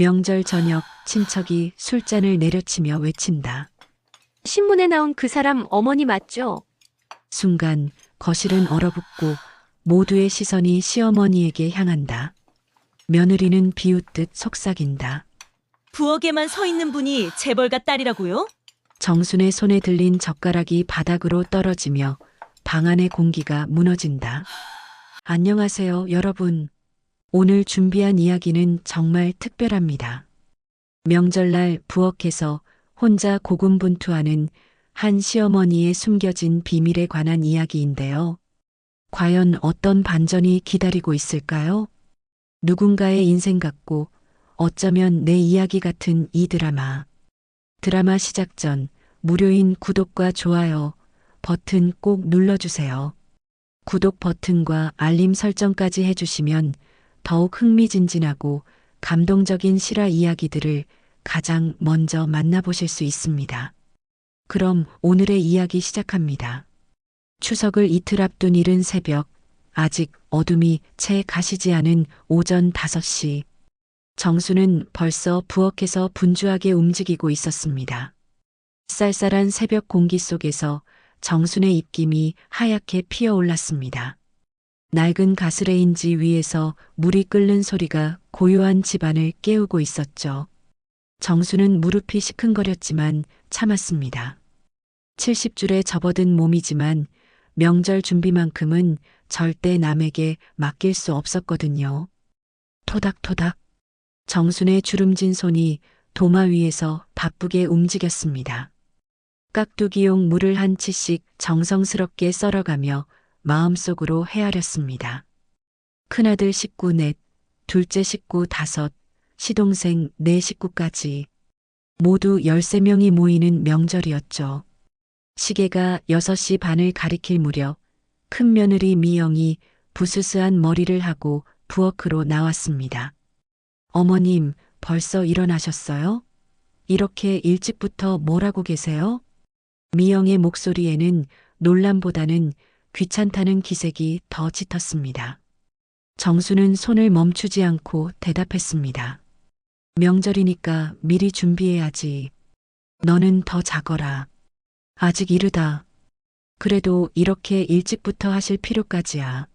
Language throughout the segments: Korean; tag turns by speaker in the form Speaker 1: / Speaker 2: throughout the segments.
Speaker 1: 명절 저녁 친척이 술잔을 내려치며 외친다.
Speaker 2: 신문에 나온 그 사람 어머니 맞죠?
Speaker 1: 순간 거실은 얼어붙고 모두의 시선이 시어머니에게 향한다. 며느리는 비웃듯 속삭인다.
Speaker 3: 부엌에만 서 있는 분이 재벌가 딸이라고요?
Speaker 1: 정순의 손에 들린 젓가락이 바닥으로 떨어지며 방 안의 공기가 무너진다. 안녕하세요, 여러분. 오늘 준비한 이야기는 정말 특별합니다. 명절날 부엌에서 혼자 고군분투하는 한 시어머니의 숨겨진 비밀에 관한 이야기인데요. 과연 어떤 반전이 기다리고 있을까요? 누군가의 인생 같고 어쩌면 내 이야기 같은 이 드라마. 드라마 시작 전 무료인 구독과 좋아요 버튼 꼭 눌러주세요. 구독 버튼과 알림 설정까지 해주시면 더욱 흥미진진하고 감동적인 실화 이야기들을 가장 먼저 만나보실 수 있습니다. 그럼 오늘의 이야기 시작합니다. 추석을 이틀 앞둔 이른 새벽, 아직 어둠이 채 가시지 않은 오전 5시. 정수는 벌써 부엌에서 분주하게 움직이고 있었습니다. 쌀쌀한 새벽 공기 속에서 정순의 입김이 하얗게 피어올랐습니다. 낡은 가스레인지 위에서 물이 끓는 소리가 고요한 집안을 깨우고 있었죠. 정수는 무릎이 시큰거렸지만 참았습니다. 70줄에 접어든 몸이지만 명절 준비만큼은 절대 남에게 맡길 수 없었거든요. 토닥토닥. 정순의 주름진 손이 도마 위에서 바쁘게 움직였습니다. 깍두기용 물을 한 치씩 정성스럽게 썰어가며 마음속으로 헤아렸습니다. 큰아들 식구 넷, 둘째 식구 5, 시동생 4 식구까지 모두 13명이 모이는 명절이었죠. 시계가 6시 반을 가리킬 무렵 큰 며느리 미영이 부스스한 머리를 하고 부엌으로 나왔습니다. 어머님, 벌써 일어나셨어요? 이렇게 일찍부터 뭘 하고 계세요? 미영의 목소리에는 놀람보다는 귀찮다는 기색이 더 짙었습니다. 정수는 손을 멈추지 않고 대답했습니다. 명절이니까 미리 준비해야지. 너는 더 자거라. 아직 이르다. 그래도 이렇게 일찍부터 하실 필요까지야.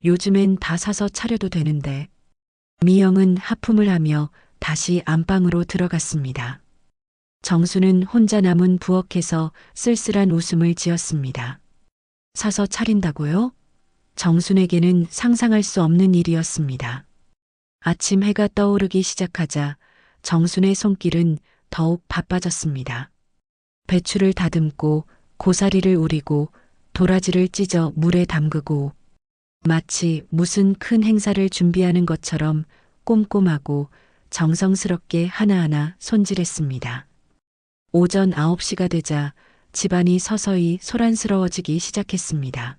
Speaker 1: 요즘엔 다 사서 차려도 되는데. 미영은 하품을 하며 다시 안방으로 들어갔습니다. 정수는 혼자 남은 부엌에서 쓸쓸한 웃음을 지었습니다. 사서 차린다고요? 정순에게는 상상할 수 없는 일이었습니다. 아침 해가 떠오르기 시작하자 정순의 손길은 더욱 바빠졌습니다. 배추를 다듬고 고사리를 우리고 도라지를 찢어 물에 담그고 마치 무슨 큰 행사를 준비하는 것처럼 꼼꼼하고 정성스럽게 하나하나 손질했습니다. 오전 9시가 되자 집안이 서서히 소란스러워지기 시작했습니다.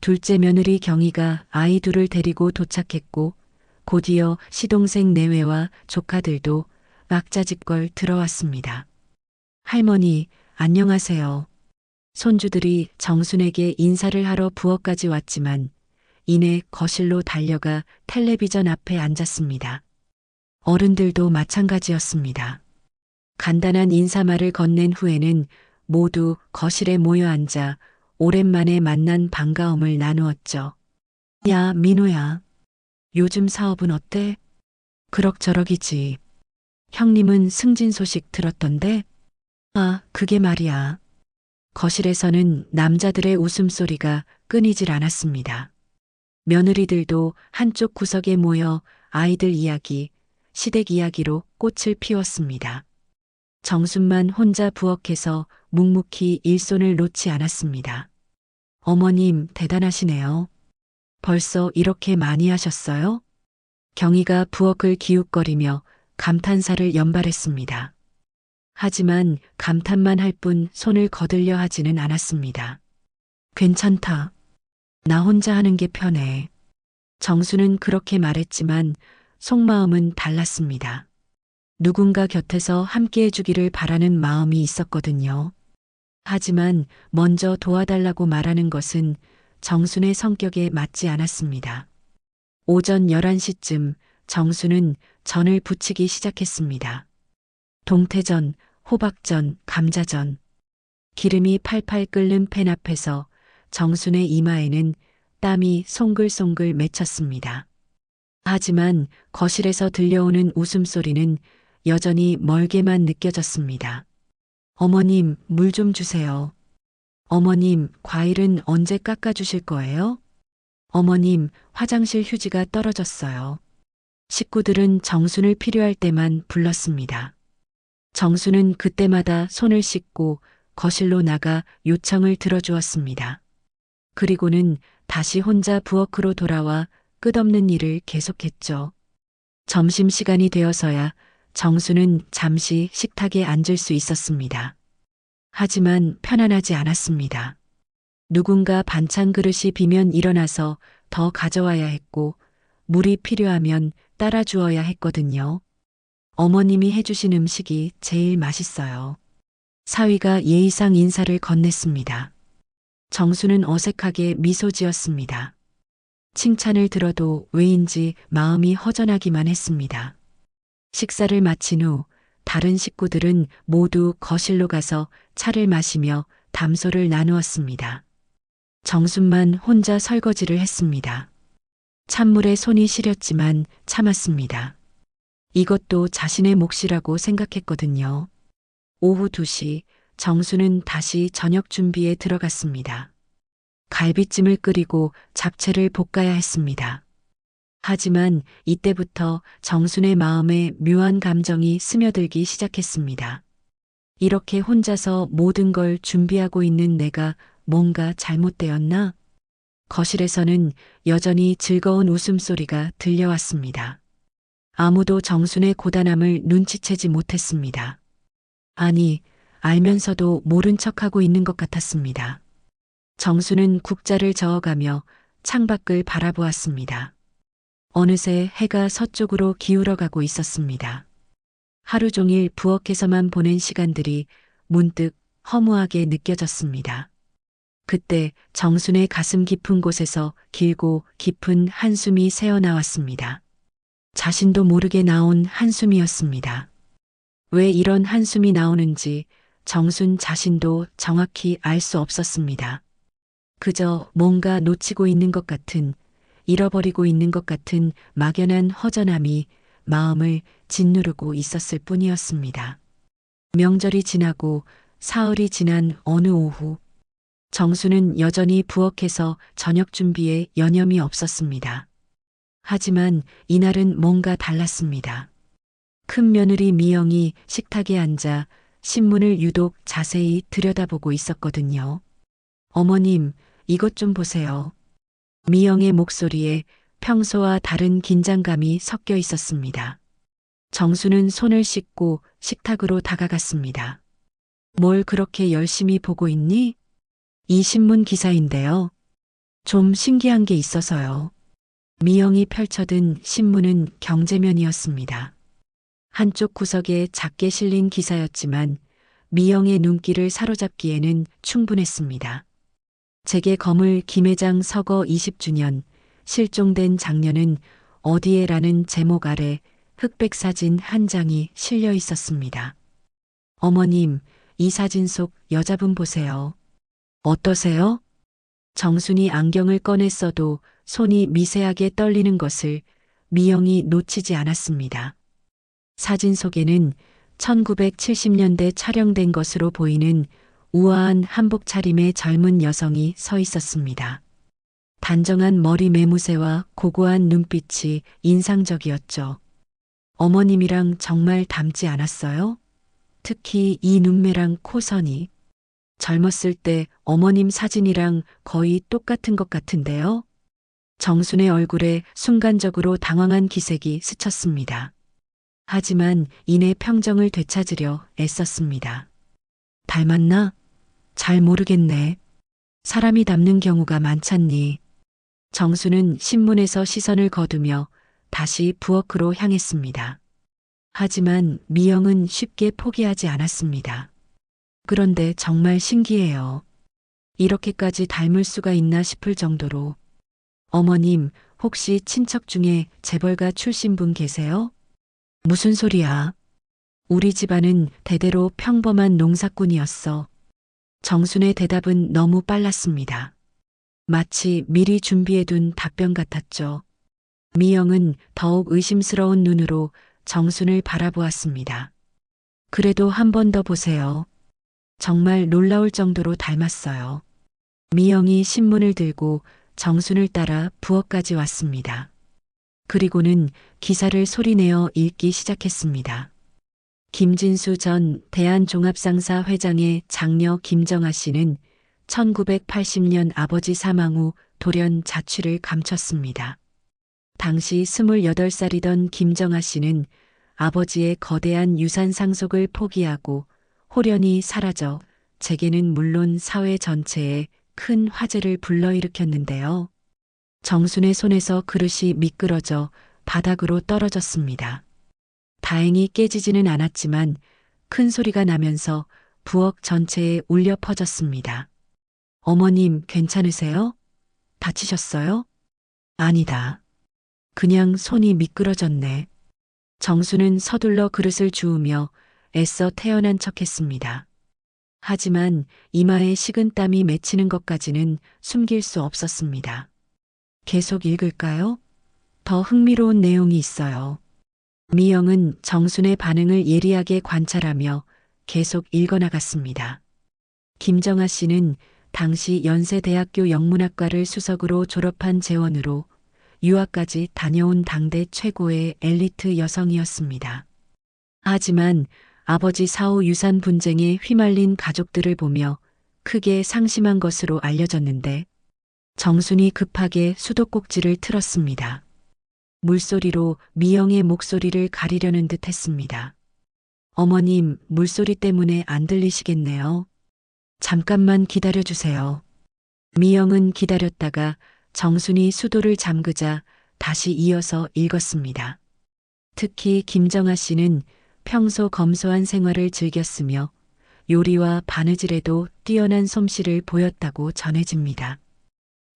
Speaker 1: 둘째 며느리 경희가 아이 둘을 데리고 도착했고 곧이어 시동생 내외와 조카들도 왁자지껄 들어왔습니다. 할머니, 안녕하세요. 손주들이 정순에게 인사를 하러 부엌까지 왔지만 이내 거실로 달려가 텔레비전 앞에 앉았습니다. 어른들도 마찬가지였습니다. 간단한 인사말을 건넨 후에는 모두 거실에 모여 앉아 오랜만에 만난 반가움을 나누었죠. 야, 민호야. 요즘 사업은 어때? 그럭저럭이지. 형님은 승진 소식 들었던데? 아, 그게 말이야. 거실에서는 남자들의 웃음소리가 끊이질 않았습니다. 며느리들도 한쪽 구석에 모여 아이들 이야기, 시댁 이야기로 꽃을 피웠습니다. 정순만 혼자 부엌에서 묵묵히 일손을 놓지 않았습니다. 어머님, 대단하시네요. 벌써 이렇게 많이 하셨어요? 경희가 부엌을 기웃거리며 감탄사를 연발했습니다. 하지만 감탄만 할 뿐 손을 거들려 하지는 않았습니다. 괜찮다. 나 혼자 하는 게 편해. 정수는 그렇게 말했지만 속마음은 달랐습니다. 누군가 곁에서 함께 해주기를 바라는 마음이 있었거든요. 하지만 먼저 도와달라고 말하는 것은 정순의 성격에 맞지 않았습니다. 오전 11시쯤 정수는 전을 부치기 시작했습니다. 동태전, 호박전, 감자전. 기름이 팔팔 끓는 팬 앞에서 정순의 이마에는 땀이 송글송글 맺혔습니다. 하지만 거실에서 들려오는 웃음소리는 여전히 멀게만 느껴졌습니다. 어머님, 물 좀 주세요. 어머님, 과일은 언제 깎아주실 거예요? 어머님, 화장실 휴지가 떨어졌어요. 식구들은 정순을 필요할 때만 불렀습니다. 정순은 그때마다 손을 씻고 거실로 나가 요청을 들어주었습니다. 그리고는 다시 혼자 부엌으로 돌아와 끝없는 일을 계속했죠. 점심시간이 되어서야 정수는 잠시 식탁에 앉을 수 있었습니다. 하지만 편안하지 않았습니다. 누군가 반찬 그릇이 비면 일어나서 더 가져와야 했고, 물이 필요하면 따라 주어야 했거든요. 어머님이 해주신 음식이 제일 맛있어요. 사위가 예의상 인사를 건넸습니다. 정수는 어색하게 미소 지었습니다. 칭찬을 들어도 왜인지 마음이 허전하기만 했습니다. 식사를 마친 후 다른 식구들은 모두 거실로 가서 차를 마시며 담소를 나누었습니다. 정순만 혼자 설거지를 했습니다. 찬물에 손이 시렸지만 참았습니다. 이것도 자신의 몫이라고 생각했거든요. 오후 2시 정수는 다시 저녁 준비에 들어갔습니다. 갈비찜을 끓이고 잡채를 볶아야 했습니다. 하지만 이때부터 정순의 마음에 묘한 감정이 스며들기 시작했습니다. 이렇게 혼자서 모든 걸 준비하고 있는 내가 뭔가 잘못되었나? 거실에서는 여전히 즐거운 웃음소리가 들려왔습니다. 아무도 정순의 고단함을 눈치채지 못했습니다. 아니, 알면서도 모른 척하고 있는 것 같았습니다. 정수는 국자를 저어가며 창밖을 바라보았습니다. 어느새 해가 서쪽으로 기울어가고 있었습니다. 하루 종일 부엌에서만 보낸 시간들이 문득 허무하게 느껴졌습니다. 그때 정순의 가슴 깊은 곳에서 길고 깊은 한숨이 새어나왔습니다. 자신도 모르게 나온 한숨이었습니다. 왜 이런 한숨이 나오는지 정순 자신도 정확히 알 수 없었습니다. 그저 뭔가 놓치고 있는 것 같은, 잃어버리고 있는 것 같은 막연한 허전함이 마음을 짓누르고 있었을 뿐이었습니다. 명절이 지나고 사흘이 지난 어느 오후, 정수는 여전히 부엌에서 저녁 준비에 여념이 없었습니다. 하지만 이날은 뭔가 달랐습니다. 큰 며느리 미영이 식탁에 앉아 신문을 유독 자세히 들여다보고 있었거든요. 어머님, 이것 좀 보세요. 미영의 목소리에 평소와 다른 긴장감이 섞여 있었습니다. 정수는 손을 씻고 식탁으로 다가갔습니다. 뭘 그렇게 열심히 보고 있니? 이 신문 기사인데요. 좀 신기한 게 있어서요. 미영이 펼쳐든 신문은 경제면이었습니다. 한쪽 구석에 작게 실린 기사였지만 미영의 눈길을 사로잡기에는 충분했습니다. 제게 거물 김회장 서거 20주년, 실종된 장녀는 어디에라는 제목 아래 흑백 사진 한 장이 실려 있었습니다. 어머님, 이 사진 속 여자분 보세요. 어떠세요? 정순이 안경을 꺼냈어도 손이 미세하게 떨리는 것을 미영이 놓치지 않았습니다. 사진 속에는 1970년대 촬영된 것으로 보이는 우아한 한복 차림의 젊은 여성이 서 있었습니다. 단정한 머리 매무새와 고고한 눈빛이 인상적이었죠. 어머님이랑 정말 닮지 않았어요? 특히 이 눈매랑 코선이. 젊었을 때 어머님 사진이랑 거의 똑같은 것 같은데요? 정순의 얼굴에 순간적으로 당황한 기색이 스쳤습니다. 하지만 이내 평정을 되찾으려 애썼습니다. 닮았나? 잘 모르겠네. 사람이 닮는 경우가 많잖니. 정수는 신문에서 시선을 거두며 다시 부엌으로 향했습니다. 하지만 미영은 쉽게 포기하지 않았습니다. 그런데 정말 신기해요. 이렇게까지 닮을 수가 있나 싶을 정도로. 어머님, 혹시 친척 중에 재벌가 출신 분 계세요? 무슨 소리야? 우리 집안은 대대로 평범한 농사꾼이었어. 정순의 대답은 너무 빨랐습니다. 마치 미리 준비해둔 답변 같았죠. 미영은 더욱 의심스러운 눈으로 정순을 바라보았습니다. 그래도 한 번 더 보세요. 정말 놀라울 정도로 닮았어요. 미영이 신문을 들고 정순을 따라 부엌까지 왔습니다. 그리고는 기사를 소리내어 읽기 시작했습니다. 김진수 전 대한종합상사 회장의 장녀 김정아 씨는 1980년 아버지 사망 후 돌연 자취를 감췄습니다. 당시 28살이던 김정아 씨는 아버지의 거대한 유산 상속을 포기하고 홀연히 사라져 재계는 물론 사회 전체에 큰 화제를 불러일으켰는데요. 정순의 손에서 그릇이 미끄러져 바닥으로 떨어졌습니다. 다행히 깨지지는 않았지만 큰 소리가 나면서 부엌 전체에 울려 퍼졌습니다. 어머님, 괜찮으세요? 다치셨어요? 아니다. 그냥 손이 미끄러졌네. 정수는 서둘러 그릇을 주우며 애써 태어난 척했습니다. 하지만 이마에 식은땀이 맺히는 것까지는 숨길 수 없었습니다. 계속 읽을까요? 더 흥미로운 내용이 있어요. 미영은 정순의 반응을 예리하게 관찰하며 계속 읽어나갔습니다. 김정아 씨는 당시 연세대학교 영문학과를 수석으로 졸업한 재원으로 유학까지 다녀온 당대 최고의 엘리트 여성이었습니다. 하지만 아버지 사후 유산 분쟁에 휘말린 가족들을 보며 크게 상심한 것으로 알려졌는데 정순이 급하게 수도꼭지를 틀었습니다. 물소리로 미영의 목소리를 가리려는 듯 했습니다. 어머님, 물소리 때문에 안 들리시겠네요. 잠깐만 기다려주세요. 미영은 기다렸다가 정순이 수도를 잠그자 다시 이어서 읽었습니다. 특히 김정아 씨는 평소 검소한 생활을 즐겼으며 요리와 바느질에도 뛰어난 솜씨를 보였다고 전해집니다.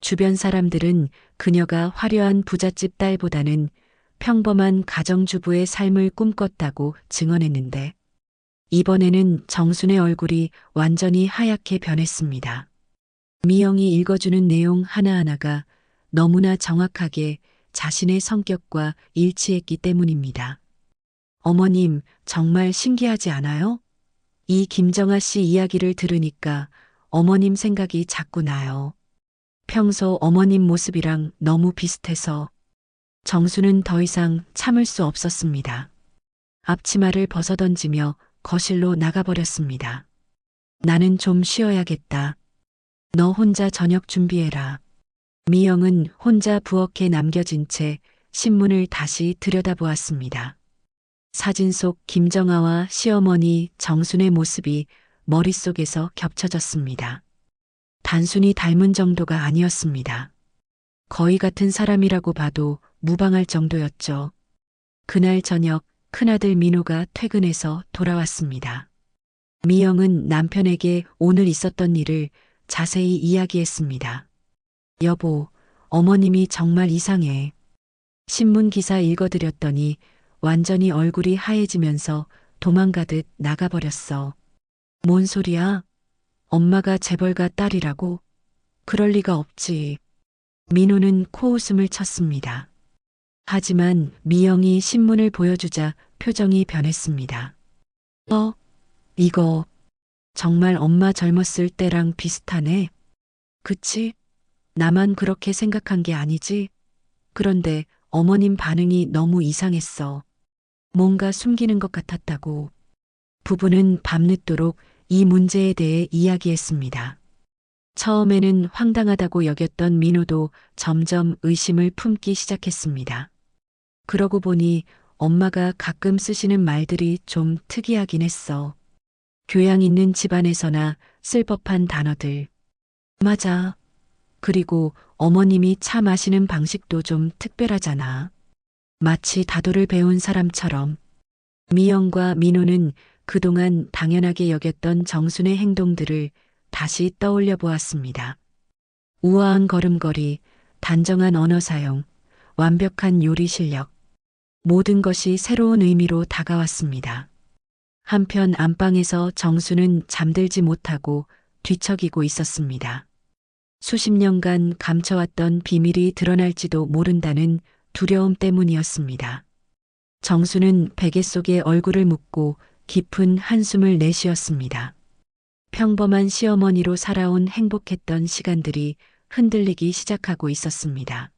Speaker 1: 주변 사람들은 그녀가 화려한 부잣집 딸보다는 평범한 가정주부의 삶을 꿈꿨다고 증언했는데 이번에는 정순의 얼굴이 완전히 하얗게 변했습니다. 미영이 읽어주는 내용 하나하나가 너무나 정확하게 자신의 성격과 일치했기 때문입니다. 어머님, 정말 신기하지 않아요? 이 김정아 씨 이야기를 들으니까 어머님 생각이 자꾸 나요. 평소 어머님 모습이랑 너무 비슷해서 정수는 더 이상 참을 수 없었습니다. 앞치마를 벗어던지며 거실로 나가버렸습니다. 나는 좀 쉬어야겠다. 너 혼자 저녁 준비해라. 미영은 혼자 부엌에 남겨진 채 신문을 다시 들여다보았습니다. 사진 속 김정아와 시어머니 정순의 모습이 머릿속에서 겹쳐졌습니다. 단순히 닮은 정도가 아니었습니다. 거의 같은 사람이라고 봐도 무방할 정도였죠. 그날 저녁 큰아들 민호가 퇴근해서 돌아왔습니다. 미영은 남편에게 오늘 있었던 일을 자세히 이야기했습니다. 여보, 어머님이 정말 이상해. 신문 기사 읽어드렸더니 완전히 얼굴이 하얘지면서 도망가듯 나가버렸어. 뭔 소리야? 엄마가 재벌가 딸이라고? 그럴 리가 없지. 민호는 코웃음을 쳤습니다. 하지만 미영이 신문을 보여주자 표정이 변했습니다. 이거 정말 엄마 젊었을 때랑 비슷하네. 그치? 나만 그렇게 생각한 게 아니지? 그런데 어머님 반응이 너무 이상했어. 뭔가 숨기는 것 같았다고. 부부는 밤늦도록 이 문제에 대해 이야기했습니다. 처음에는 황당하다고 여겼던 민호도 점점 의심을 품기 시작했습니다. 그러고 보니 엄마가 가끔 쓰시는 말들이 좀 특이하긴 했어. 교양 있는 집안에서나 쓸 법한 단어들. 맞아. 그리고 어머님이 차 마시는 방식도 좀 특별하잖아. 마치 다도를 배운 사람처럼. 미영과 민호는 그동안 당연하게 여겼던 정순의 행동들을 다시 떠올려 보았습니다. 우아한 걸음걸이, 단정한 언어 사용, 완벽한 요리 실력. 모든 것이 새로운 의미로 다가왔습니다. 한편 안방에서 정수는 잠들지 못하고 뒤척이고 있었습니다. 수십 년간 감춰왔던 비밀이 드러날지도 모른다는 두려움 때문이었습니다. 정수는 베개 속에 얼굴을 묻고 깊은 한숨을 내쉬었습니다. 평범한 시어머니로 살아온 행복했던 시간들이 흔들리기 시작하고 있었습니다.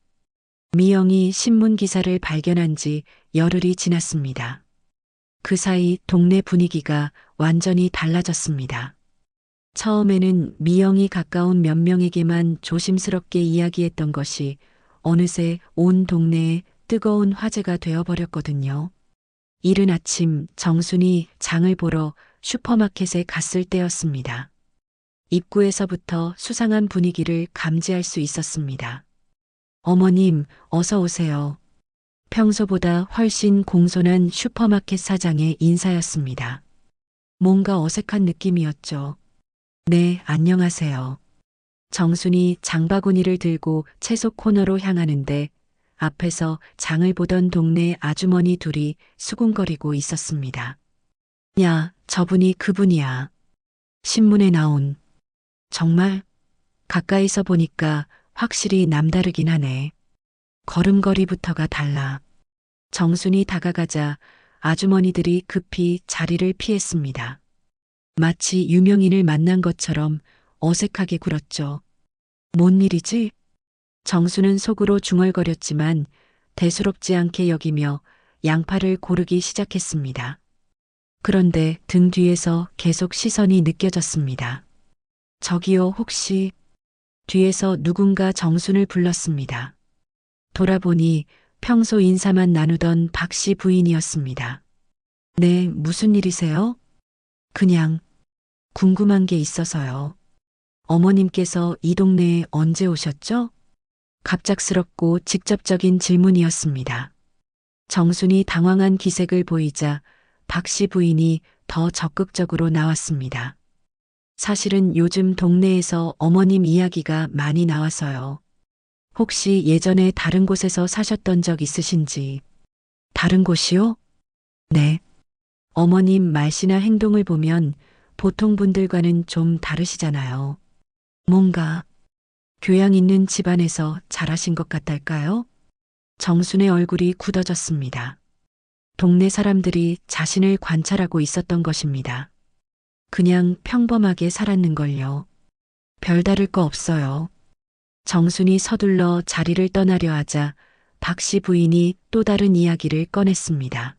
Speaker 1: 미영이 신문 기사를 발견한 지 열흘이 지났습니다. 그 사이 동네 분위기가 완전히 달라졌습니다. 처음에는 미영이 가까운 몇 명에게만 조심스럽게 이야기했던 것이 어느새 온 동네에 뜨거운 화제가 되어버렸거든요. 이른 아침 정순이 장을 보러 슈퍼마켓에 갔을 때였습니다. 입구에서부터 수상한 분위기를 감지할 수 있었습니다. 어머님, 어서 오세요. 평소보다 훨씬 공손한 슈퍼마켓 사장의 인사였습니다. 뭔가 어색한 느낌이었죠. 네, 안녕하세요. 정순이 장바구니를 들고 채소 코너로 향하는데 앞에서 장을 보던 동네 아주머니 둘이 수군거리고 있었습니다. 야, 저분이 그분이야. 신문에 나온. 정말? 가까이서 보니까 확실히 남다르긴 하네. 걸음걸이부터가 달라. 정순이 다가가자 아주머니들이 급히 자리를 피했습니다. 마치 유명인을 만난 것처럼 어색하게 굴었죠. 뭔 일이지? 정수는 속으로 중얼거렸지만 대수롭지 않게 여기며 양파를 고르기 시작했습니다. 그런데 등 뒤에서 계속 시선이 느껴졌습니다. 저기요, 혹시... 뒤에서 누군가 정순을 불렀습니다. 돌아보니 평소 인사만 나누던 박씨 부인이었습니다. 네, 무슨 일이세요? 그냥 궁금한 게 있어서요. 어머님께서 이 동네에 언제 오셨죠? 갑작스럽고 직접적인 질문이었습니다. 정순이 당황한 기색을 보이자 박씨 부인이 더 적극적으로 나왔습니다. 사실은 요즘 동네에서 어머님 이야기가 많이 나와서요. 혹시 예전에 다른 곳에서 사셨던 적 있으신지? 다른 곳이요? 네. 어머님 말씨나 행동을 보면 보통 분들과는 좀 다르시잖아요. 뭔가 교양 있는 집안에서 자라신 것 같달까요? 정순의 얼굴이 굳어졌습니다. 동네 사람들이 자신을 관찰하고 있었던 것입니다. 그냥 평범하게 살았는걸요. 별다를 거 없어요. 정순이 서둘러 자리를 떠나려 하자 박씨 부인이 또 다른 이야기를 꺼냈습니다.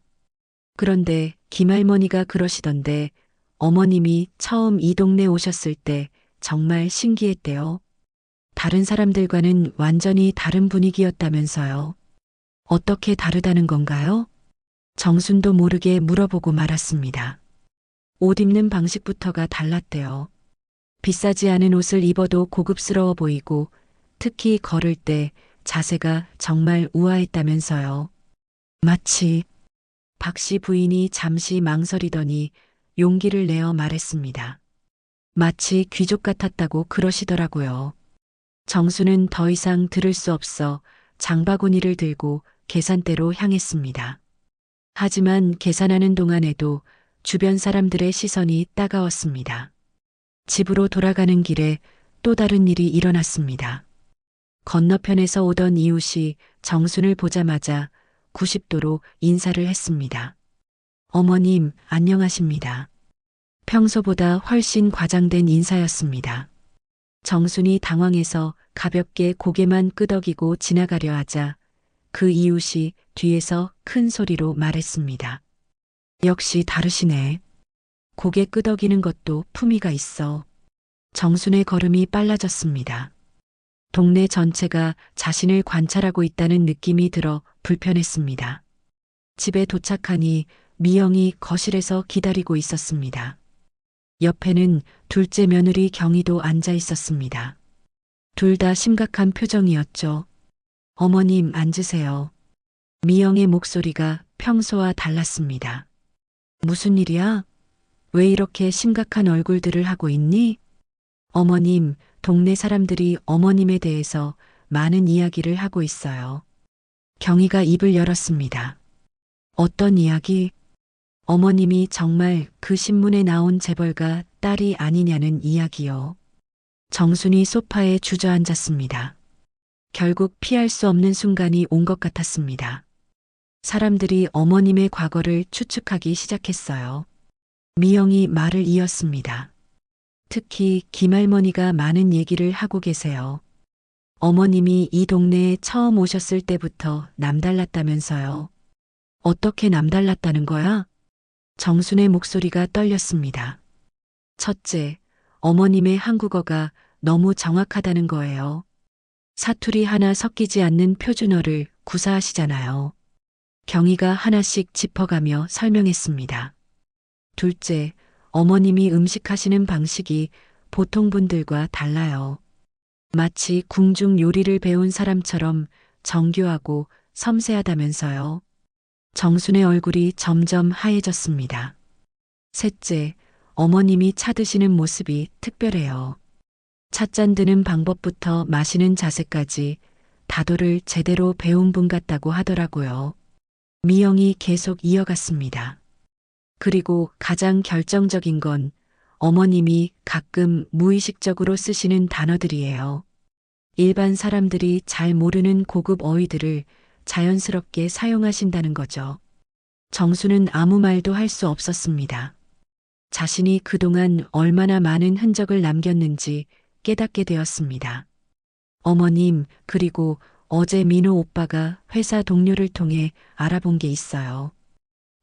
Speaker 1: 그런데 김할머니가 그러시던데 어머님이 처음 이 동네 오셨을 때 정말 신기했대요. 다른 사람들과는 완전히 다른 분위기였다면서요. 어떻게 다르다는 건가요? 정순도 모르게 물어보고 말았습니다. 옷 입는 방식부터가 달랐대요. 비싸지 않은 옷을 입어도 고급스러워 보이고 특히 걸을 때 자세가 정말 우아했다면서요. 마치 박씨 부인이 잠시 망설이더니 용기를 내어 말했습니다. 마치 귀족 같았다고 그러시더라고요. 정수는 더 이상 들을 수 없어 장바구니를 들고 계산대로 향했습니다. 하지만 계산하는 동안에도 주변 사람들의 시선이 따가웠습니다. 집으로 돌아가는 길에 또 다른 일이 일어났습니다. 건너편에서 오던 이웃이 정순을 보자마자 90도로 인사를 했습니다. 어머님, 안녕하십니다. 평소보다 훨씬 과장된 인사였습니다. 정순이 당황해서 가볍게 고개만 끄덕이고 지나가려 하자 그 이웃이 뒤에서 큰 소리로 말했습니다. 역시 다르시네. 고개 끄덕이는 것도 품위가 있어. 정순의 걸음이 빨라졌습니다. 동네 전체가 자신을 관찰하고 있다는 느낌이 들어 불편했습니다. 집에 도착하니 미영이 거실에서 기다리고 있었습니다. 옆에는 둘째 며느리 경희도 앉아 있었습니다. 둘 다 심각한 표정이었죠. 어머님 앉으세요. 미영의 목소리가 평소와 달랐습니다. 무슨 일이야? 왜 이렇게 심각한 얼굴들을 하고 있니? 어머님, 동네 사람들이 어머님에 대해서 많은 이야기를 하고 있어요. 경희가 입을 열었습니다. 어떤 이야기? 어머님이 정말 그 신문에 나온 재벌가 딸이 아니냐는 이야기요. 정순이 소파에 주저앉았습니다. 결국 피할 수 없는 순간이 온 것 같았습니다. 사람들이 어머님의 과거를 추측하기 시작했어요. 미영이 말을 이었습니다. 특히 김할머니가 많은 얘기를 하고 계세요. 어머님이 이 동네에 처음 오셨을 때부터 남달랐다면서요. 어떻게 남달랐다는 거야? 정순의 목소리가 떨렸습니다. 첫째, 어머님의 한국어가 너무 정확하다는 거예요. 사투리 하나 섞이지 않는 표준어를 구사하시잖아요. 경희가 하나씩 짚어가며 설명했습니다. 둘째, 어머님이 음식하시는 방식이 보통 분들과 달라요. 마치 궁중 요리를 배운 사람처럼 정교하고 섬세하다면서요. 정순의 얼굴이 점점 하얘졌습니다. 셋째, 어머님이 차 드시는 모습이 특별해요. 찻잔 드는 방법부터 마시는 자세까지 다도를 제대로 배운 분 같다고 하더라고요. 미영이 계속 이어갔습니다. 그리고 가장 결정적인 건 어머님이 가끔 무의식적으로 쓰시는 단어들이에요. 일반 사람들이 잘 모르는 고급 어휘들을 자연스럽게 사용하신다는 거죠. 정수는 아무 말도 할 수 없었습니다. 자신이 그동안 얼마나 많은 흔적을 남겼는지 깨닫게 되었습니다. 어머님, 그리고 어제 민호 오빠가 회사 동료를 통해 알아본 게 있어요.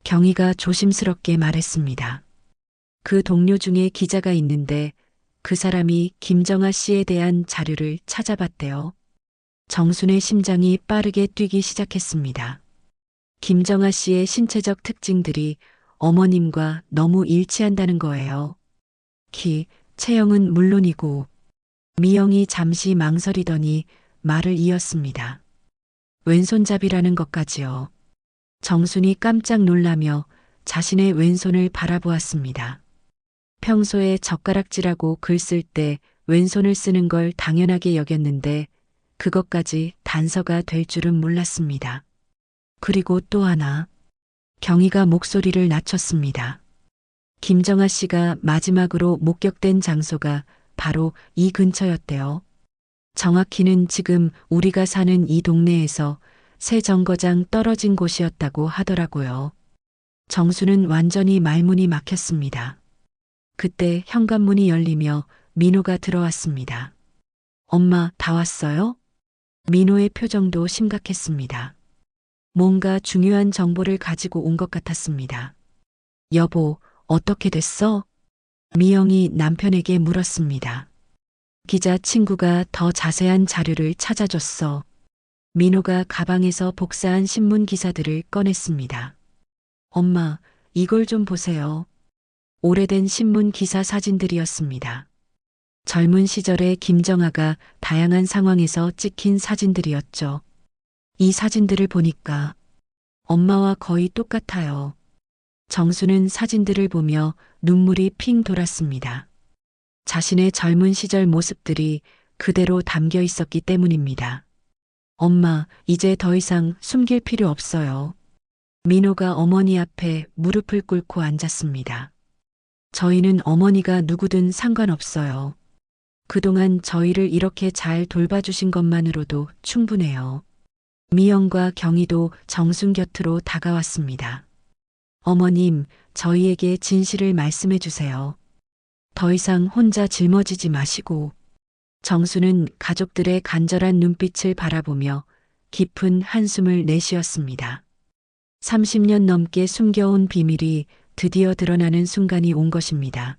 Speaker 1: 경희가 조심스럽게 말했습니다. 그 동료 중에 기자가 있는데 그 사람이 김정아 씨에 대한 자료를 찾아봤대요. 정순의 심장이 빠르게 뛰기 시작했습니다. 김정아 씨의 신체적 특징들이 어머님과 너무 일치한다는 거예요. 키, 체형은 물론이고 미영이 잠시 망설이더니 말을 이었습니다. 왼손잡이라는 것까지요. 정순이 깜짝 놀라며 자신의 왼손을 바라보았습니다. 평소에 젓가락질하고 글 쓸 때 왼손을 쓰는 걸 당연하게 여겼는데 그것까지 단서가 될 줄은 몰랐습니다. 그리고 또 하나, 경희가 목소리를 낮췄습니다. 김정아 씨가 마지막으로 목격된 장소가 바로 이 근처였대요. 정확히는 지금 우리가 사는 이 동네에서 새 정거장 떨어진 곳이었다고 하더라고요. 정수는 완전히 말문이 막혔습니다. 그때 현관문이 열리며 민호가 들어왔습니다. 엄마, 다 왔어요? 민호의 표정도 심각했습니다. 뭔가 중요한 정보를 가지고 온 것 같았습니다. 여보, 어떻게 됐어? 미영이 남편에게 물었습니다. 기자 친구가 더 자세한 자료를 찾아줬어. 민호가 가방에서 복사한 신문 기사들을 꺼냈습니다. 엄마, 이걸 좀 보세요. 오래된 신문 기사 사진들이었습니다. 젊은 시절의 김정아가 다양한 상황에서 찍힌 사진들이었죠. 이 사진들을 보니까 엄마와 거의 똑같아요. 정수는 사진들을 보며 눈물이 핑 돌았습니다. 자신의 젊은 시절 모습들이 그대로 담겨 있었기 때문입니다. 엄마, 이제 더 이상 숨길 필요 없어요. 민호가 어머니 앞에 무릎을 꿇고 앉았습니다. 저희는 어머니가 누구든 상관없어요. 그동안 저희를 이렇게 잘 돌봐주신 것만으로도 충분해요. 미영과 경희도 정순 곁으로 다가왔습니다. 어머님, 저희에게 진실을 말씀해 주세요. 더 이상 혼자 짊어지지 마시고. 정수는 가족들의 간절한 눈빛을 바라보며 깊은 한숨을 내쉬었습니다. 30년 넘게 숨겨온 비밀이 드디어 드러나는 순간이 온 것입니다.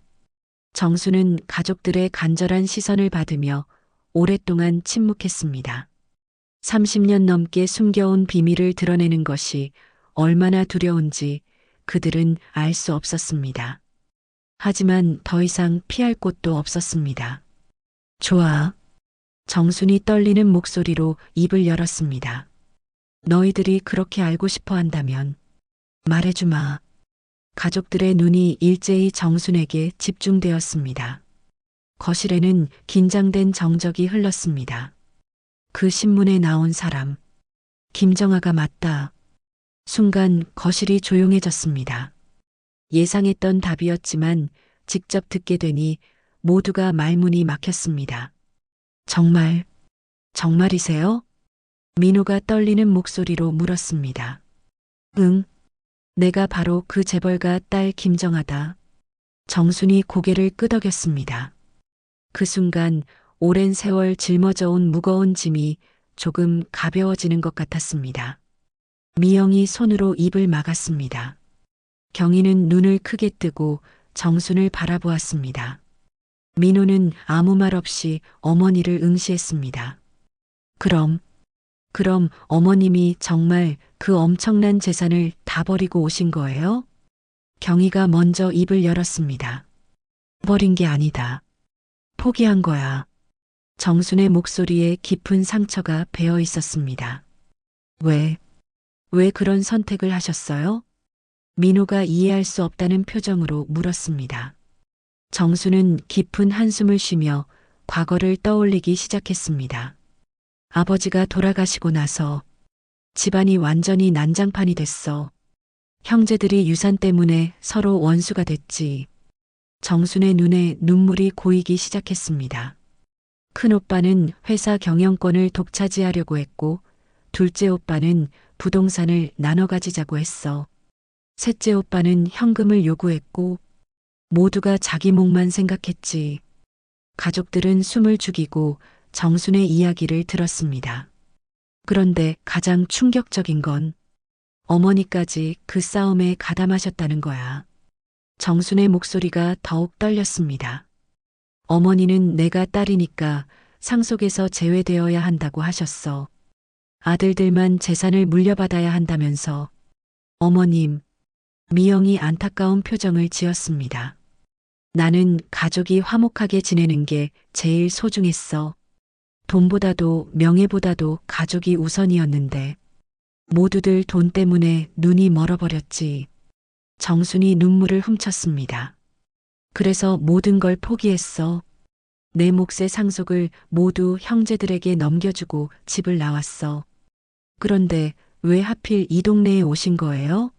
Speaker 1: 정수는 가족들의 간절한 시선을 받으며 오랫동안 침묵했습니다. 30년 넘게 숨겨온 비밀을 드러내는 것이 얼마나 두려운지 그들은 알 수 없었습니다. 하지만 더 이상 피할 곳도 없었습니다. 좋아. 정순이 떨리는 목소리로 입을 열었습니다. 너희들이 그렇게 알고 싶어 한다면 말해주마. 가족들의 눈이 일제히 정순에게 집중되었습니다. 거실에는 긴장된 정적이 흘렀습니다. 그 신문에 나온 사람, 김정아가 맞다. 순간 거실이 조용해졌습니다. 예상했던 답이었지만 직접 듣게 되니 모두가 말문이 막혔습니다. 정말, 정말이세요? 민호가 떨리는 목소리로 물었습니다. 응, 내가 바로 그 재벌가 딸 김정아다. 정순이 고개를 끄덕였습니다. 그 순간 오랜 세월 짊어져 온 무거운 짐이 조금 가벼워지는 것 같았습니다. 미영이 손으로 입을 막았습니다. 경희는 눈을 크게 뜨고 정순을 바라보았습니다. 민호는 아무 말 없이 어머니를 응시했습니다. 그럼 어머님이 정말 그 엄청난 재산을 다 버리고 오신 거예요? 경희가 먼저 입을 열었습니다. 버린 게 아니다. 포기한 거야. 정순의 목소리에 깊은 상처가 배어 있었습니다. 왜 그런 선택을 하셨어요? 민호가 이해할 수 없다는 표정으로 물었습니다. 정수는 깊은 한숨을 쉬며 과거를 떠올리기 시작했습니다. 아버지가 돌아가시고 나서 집안이 완전히 난장판이 됐어. 형제들이 유산 때문에 서로 원수가 됐지. 정순의 눈에 눈물이 고이기 시작했습니다. 큰오빠는 회사 경영권을 독차지하려고 했고, 둘째 오빠는 부동산을 나눠 가지자고 했어. 셋째 오빠는 현금을 요구했고, 모두가 자기 몫만 생각했지. 가족들은 숨을 죽이고 정순의 이야기를 들었습니다. 그런데 가장 충격적인 건 어머니까지 그 싸움에 가담하셨다는 거야. 정순의 목소리가 더욱 떨렸습니다. 어머니는 내가 딸이니까 상속에서 제외되어야 한다고 하셨어. 아들들만 재산을 물려받아야 한다면서. 어머님, 미영이 안타까운 표정을 지었습니다. 나는 가족이 화목하게 지내는 게 제일 소중했어. 돈보다도 명예보다도 가족이 우선이었는데 모두들 돈 때문에 눈이 멀어버렸지. 정순이 눈물을 훔쳤습니다. 그래서 모든 걸 포기했어. 내 몫의 상속을 모두 형제들에게 넘겨주고 집을 나왔어. 그런데 왜 하필 이 동네에 오신 거예요?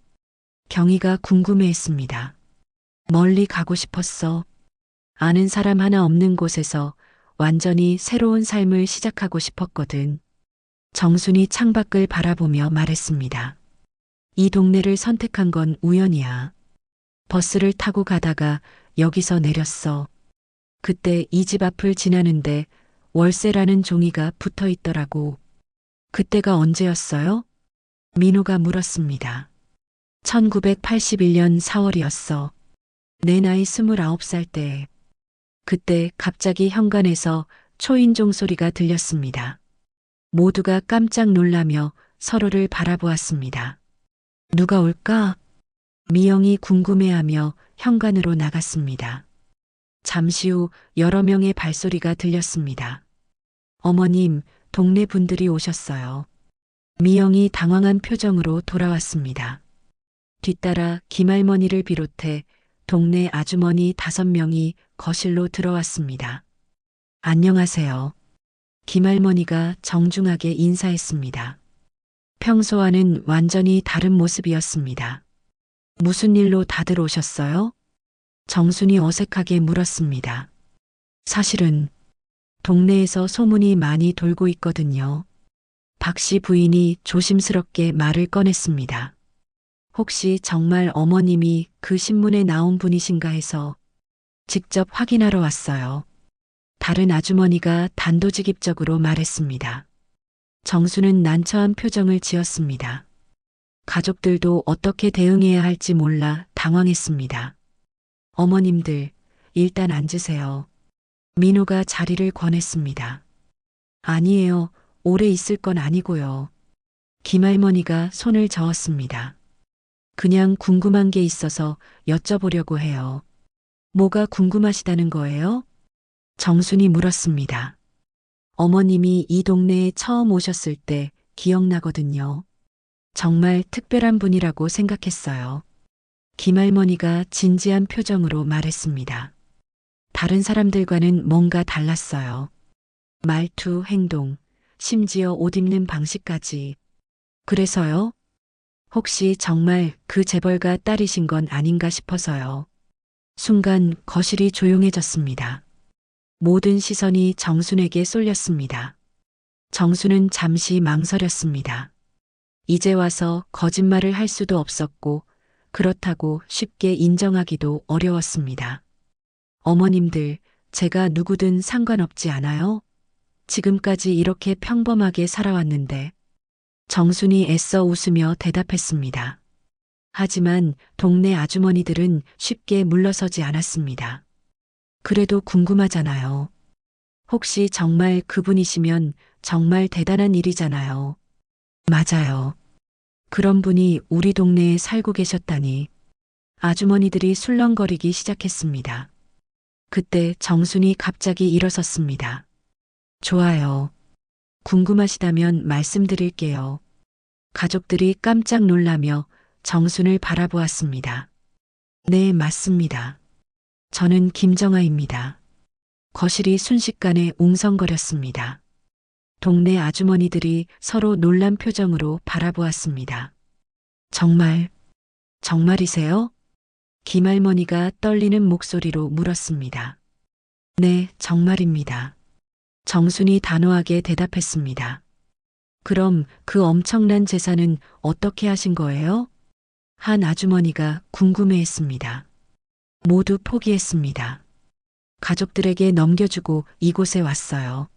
Speaker 1: 경희가 궁금해했습니다. 멀리 가고 싶었어. 아는 사람 하나 없는 곳에서 완전히 새로운 삶을 시작하고 싶었거든. 정순이 창밖을 바라보며 말했습니다. 이 동네를 선택한 건 우연이야. 버스를 타고 가다가 여기서 내렸어. 그때 이 집 앞을 지나는데 월세라는 종이가 붙어 있더라고. 그때가 언제였어요? 민호가 물었습니다. 1981년 4월이었어. 내 나이 29살 때. 그때 갑자기 현관에서 초인종 소리가 들렸습니다. 모두가 깜짝 놀라며 서로를 바라보았습니다. 누가 올까? 미영이 궁금해하며 현관으로 나갔습니다. 잠시 후 여러 명의 발소리가 들렸습니다. 어머님, 동네 분들이 오셨어요. 미영이 당황한 표정으로 돌아왔습니다. 뒤따라 김할머니를 비롯해 동네 아주머니 5명이 거실로 들어왔습니다. 안녕하세요. 김할머니가 정중하게 인사했습니다. 평소와는 완전히 다른 모습이었습니다. 무슨 일로 다들 오셨어요? 정순이 어색하게 물었습니다. 사실은 동네에서 소문이 많이 돌고 있거든요. 박 씨 부인이 조심스럽게 말을 꺼냈습니다. 혹시 정말 어머님이 그 신문에 나온 분이신가 해서 직접 확인하러 왔어요. 다른 아주머니가 단도직입적으로 말했습니다. 정수는 난처한 표정을 지었습니다. 가족들도 어떻게 대응해야 할지 몰라 당황했습니다. 어머님들, 일단 앉으세요. 민호가 자리를 권했습니다. 아니에요. 오래 있을 건 아니고요. 김할머니가 손을 저었습니다. 그냥 궁금한 게 있어서 여쭤보려고 해요. 뭐가 궁금하시다는 거예요? 정순이 물었습니다. 어머님이 이 동네에 처음 오셨을 때 기억나거든요. 정말 특별한 분이라고 생각했어요. 김할머니가 진지한 표정으로 말했습니다. 다른 사람들과는 뭔가 달랐어요. 말투, 행동, 심지어 옷 입는 방식까지. 그래서요? 혹시 정말 그 재벌가 딸이신 건 아닌가 싶어서요. 순간 거실이 조용해졌습니다. 모든 시선이 정순에게 쏠렸습니다. 정순은 잠시 망설였습니다. 이제 와서 거짓말을 할 수도 없었고, 그렇다고 쉽게 인정하기도 어려웠습니다. 어머님들, 제가 누구든 상관없지 않아요? 지금까지 이렇게 평범하게 살아왔는데, 정순이 애써 웃으며 대답했습니다. 하지만 동네 아주머니들은 쉽게 물러서지 않았습니다. 그래도 궁금하잖아요. 혹시 정말 그분이시면 정말 대단한 일이잖아요. 맞아요. 그런 분이 우리 동네에 살고 계셨다니. 아주머니들이 술렁거리기 시작했습니다. 그때 정순이 갑자기 일어섰습니다. 좋아요. 궁금하시다면 말씀드릴게요. 가족들이 깜짝 놀라며 정순을 바라보았습니다. 네, 맞습니다. 저는 김정아입니다. 거실이 순식간에 웅성거렸습니다. 동네 아주머니들이 서로 놀란 표정으로 바라보았습니다. 정말이세요? 김할머니가 떨리는 목소리로 물었습니다. 네, 정말입니다. 정순이 단호하게 대답했습니다. 그럼 그 엄청난 재산은 어떻게 하신 거예요? 한 아주머니가 궁금해했습니다. 모두 포기했습니다. 가족들에게 넘겨주고 이곳에 왔어요.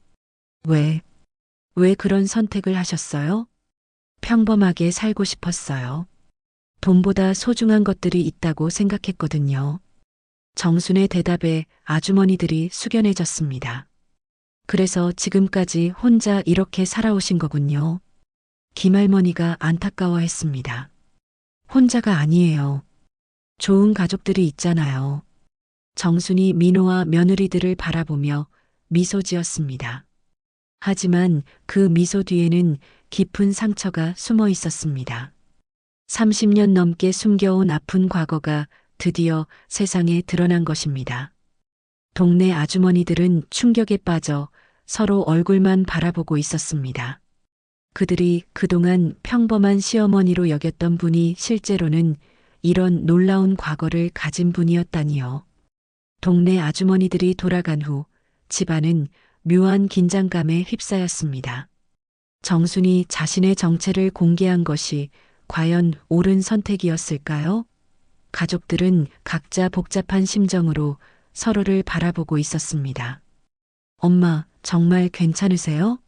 Speaker 1: 왜 그런 선택을 하셨어요? 평범하게 살고 싶었어요. 돈보다 소중한 것들이 있다고 생각했거든요. 정순의 대답에 아주머니들이 숙연해졌습니다. 그래서 지금까지 혼자 이렇게 살아오신 거군요. 김할머니가 안타까워했습니다. 혼자가 아니에요. 좋은 가족들이 있잖아요. 정순이 민호와 며느리들을 바라보며 미소 지었습니다. 하지만 그 미소 뒤에는 깊은 상처가 숨어 있었습니다. 30년 넘게 숨겨온 아픈 과거가 드디어 세상에 드러난 것입니다. 동네 아주머니들은 충격에 빠져 서로 얼굴만 바라보고 있었습니다. 그들이 그동안 평범한 시어머니로 여겼던 분이 실제로는 이런 놀라운 과거를 가진 분이었다니요. 동네 아주머니들이 돌아간 후 집안은 묘한 긴장감에 휩싸였습니다. 정순이 자신의 정체를 공개한 것이 과연 옳은 선택이었을까요? 가족들은 각자 복잡한 심정으로 서로를 바라보고 있었습니다. 엄마, 정말 괜찮으세요?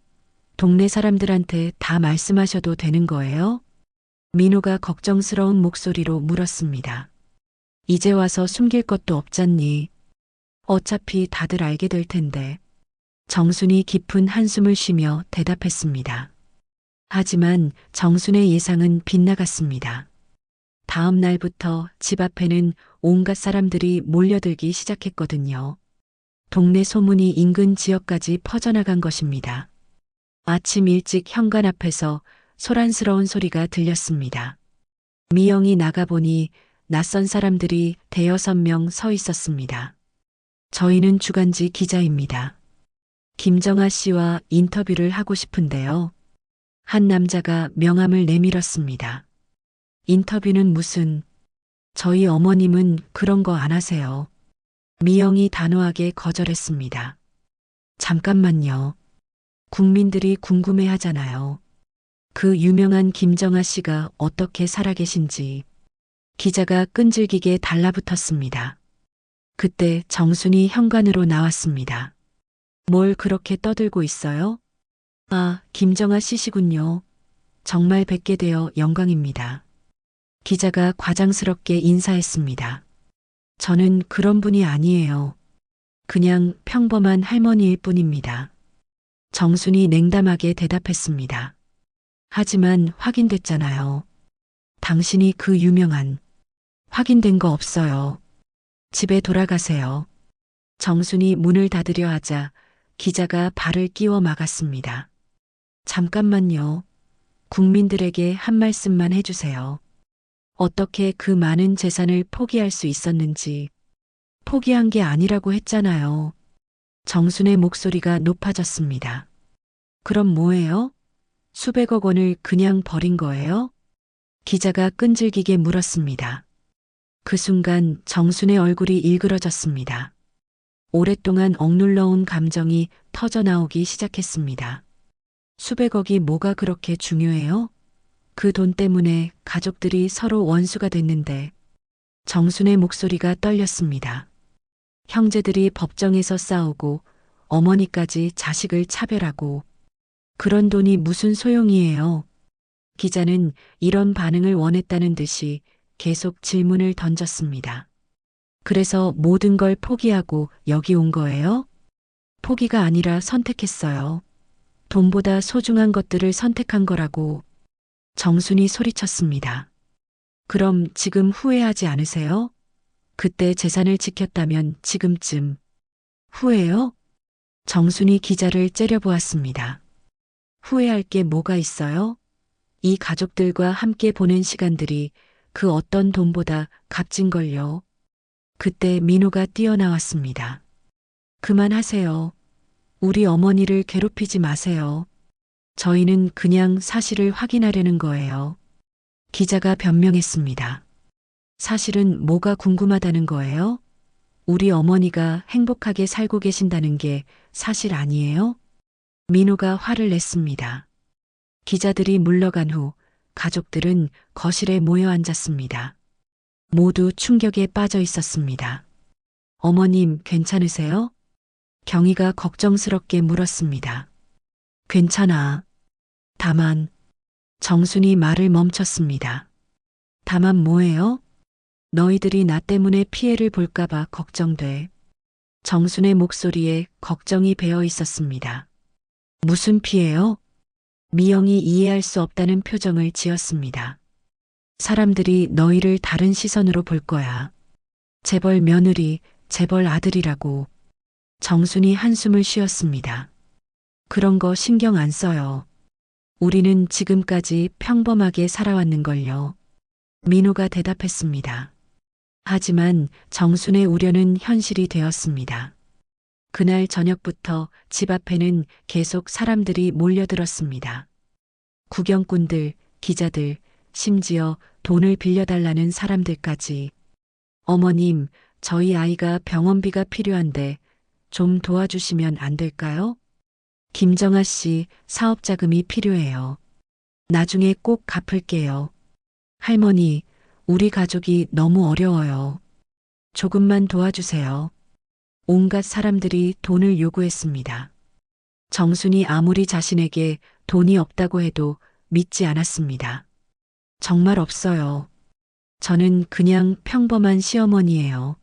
Speaker 1: 동네 사람들한테 다 말씀하셔도 되는 거예요? 민호가 걱정스러운 목소리로 물었습니다. 이제 와서 숨길 것도 없잖니. 어차피 다들 알게 될 텐데. 정순이 깊은 한숨을 쉬며 대답했습니다. 하지만 정순의 예상은 빗나갔습니다. 다음 날부터 집 앞에는 온갖 사람들이 몰려들기 시작했거든요. 동네 소문이 인근 지역까지 퍼져나간 것입니다. 아침 일찍 현관 앞에서 소란스러운 소리가 들렸습니다. 미영이 나가보니 낯선 사람들이 대여섯 명 서 있었습니다. 저희는 주간지 기자입니다. 김정아 씨와 인터뷰를 하고 싶은데요. 한 남자가 명함을 내밀었습니다. 인터뷰는 무슨, 저희 어머님은 그런 거 안 하세요. 미영이 단호하게 거절했습니다. 잠깐만요. 국민들이 궁금해 하잖아요. 그 유명한 김정아 씨가 어떻게 살아계신지. 기자가 끈질기게 달라붙었습니다. 그때 정순이 현관으로 나왔습니다. 뭘 그렇게 떠들고 있어요? 아, 김정아 씨시군요. 정말 뵙게 되어 영광입니다. 기자가 과장스럽게 인사했습니다. 저는 그런 분이 아니에요. 그냥 평범한 할머니일 뿐입니다. 정순이 냉담하게 대답했습니다. 하지만 확인됐잖아요. 당신이 그 유명한. 확인된 거 없어요. 집에 돌아가세요. 정순이 문을 닫으려 하자 기자가 발을 끼워 막았습니다. 잠깐만요. 국민들에게 한 말씀만 해주세요. 어떻게 그 많은 재산을 포기할 수 있었는지. 포기한 게 아니라고 했잖아요. 정순의 목소리가 높아졌습니다. 그럼 뭐예요? 수백억 원을 그냥 버린 거예요? 기자가 끈질기게 물었습니다. 그 순간 정순의 얼굴이 일그러졌습니다. 오랫동안 억눌러온 감정이 터져나오기 시작했습니다. 수백억이 뭐가 그렇게 중요해요? 그 돈 때문에 가족들이 서로 원수가 됐는데 정순의 목소리가 떨렸습니다. 형제들이 법정에서 싸우고 어머니까지 자식을 차별하고 그런 돈이 무슨 소용이에요? 기자는 이런 반응을 원했다는 듯이 계속 질문을 던졌습니다. 그래서 모든 걸 포기하고 여기 온 거예요? 포기가 아니라 선택했어요. 돈보다 소중한 것들을 선택한 거라고 정순이 소리쳤습니다. 그럼 지금 후회하지 않으세요? 그때 재산을 지켰다면 지금쯤. 후회요? 정순이 기자를 째려보았습니다. 후회할 게 뭐가 있어요? 이 가족들과 함께 보낸 시간들이 그 어떤 돈보다 값진걸요. 그때 민호가 뛰어나왔습니다. 그만하세요. 우리 어머니를 괴롭히지 마세요. 저희는 그냥 사실을 확인하려는 거예요. 기자가 변명했습니다. 사실은 뭐가 궁금하다는 거예요? 우리 어머니가 행복하게 살고 계신다는 게 사실 아니에요? 민호가 화를 냈습니다. 기자들이 물러간 후 가족들은 거실에 모여 앉았습니다. 모두 충격에 빠져 있었습니다. 어머님, 괜찮으세요? 경희가 걱정스럽게 물었습니다. 괜찮아. 다만, 정순이 말을 멈췄습니다. 다만 뭐예요? 너희들이 나 때문에 피해를 볼까봐 걱정돼. 정순의 목소리에 걱정이 배어 있었습니다. 무슨 피해요? 미영이 이해할 수 없다는 표정을 지었습니다. 사람들이 너희를 다른 시선으로 볼 거야. 재벌 며느리, 재벌 아들이라고. 정순이 한숨을 쉬었습니다. 그런 거 신경 안 써요. 우리는 지금까지 평범하게 살아왔는걸요. 민호가 대답했습니다. 하지만 정순의 우려는 현실이 되었습니다. 그날 저녁부터 집 앞에는 계속 사람들이 몰려들었습니다. 구경꾼들, 기자들, 심지어 돈을 빌려달라는 사람들까지. 어머님, 저희 아이가 병원비가 필요한데 좀 도와주시면 안 될까요? 김정아 씨 사업 자금이 필요해요. 나중에 꼭 갚을게요. 할머니, 우리 가족이 너무 어려워요. 조금만 도와주세요. 온갖 사람들이 돈을 요구했습니다. 정순이 아무리 자신에게 돈이 없다고 해도 믿지 않았습니다. 정말 없어요. 저는 그냥 평범한 시어머니예요.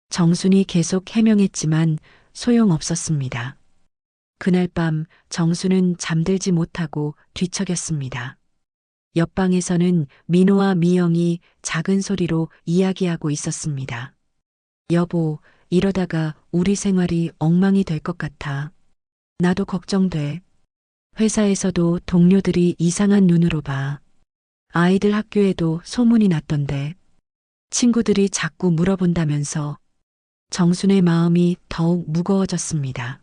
Speaker 1: 정순이 계속 해명했지만 소용없었습니다. 그날 밤 정순은 잠들지 못하고 뒤척였습니다. 옆방에서는 민호와 미영이 작은 소리로 이야기하고 있었습니다. 여보, 이러다가 우리 생활이 엉망이 될 것 같아. 나도 걱정돼. 회사에서도 동료들이 이상한 눈으로 봐. 아이들 학교에도 소문이 났던데. 친구들이 자꾸 물어본다면서. 정순의 마음이 더욱 무거워졌습니다.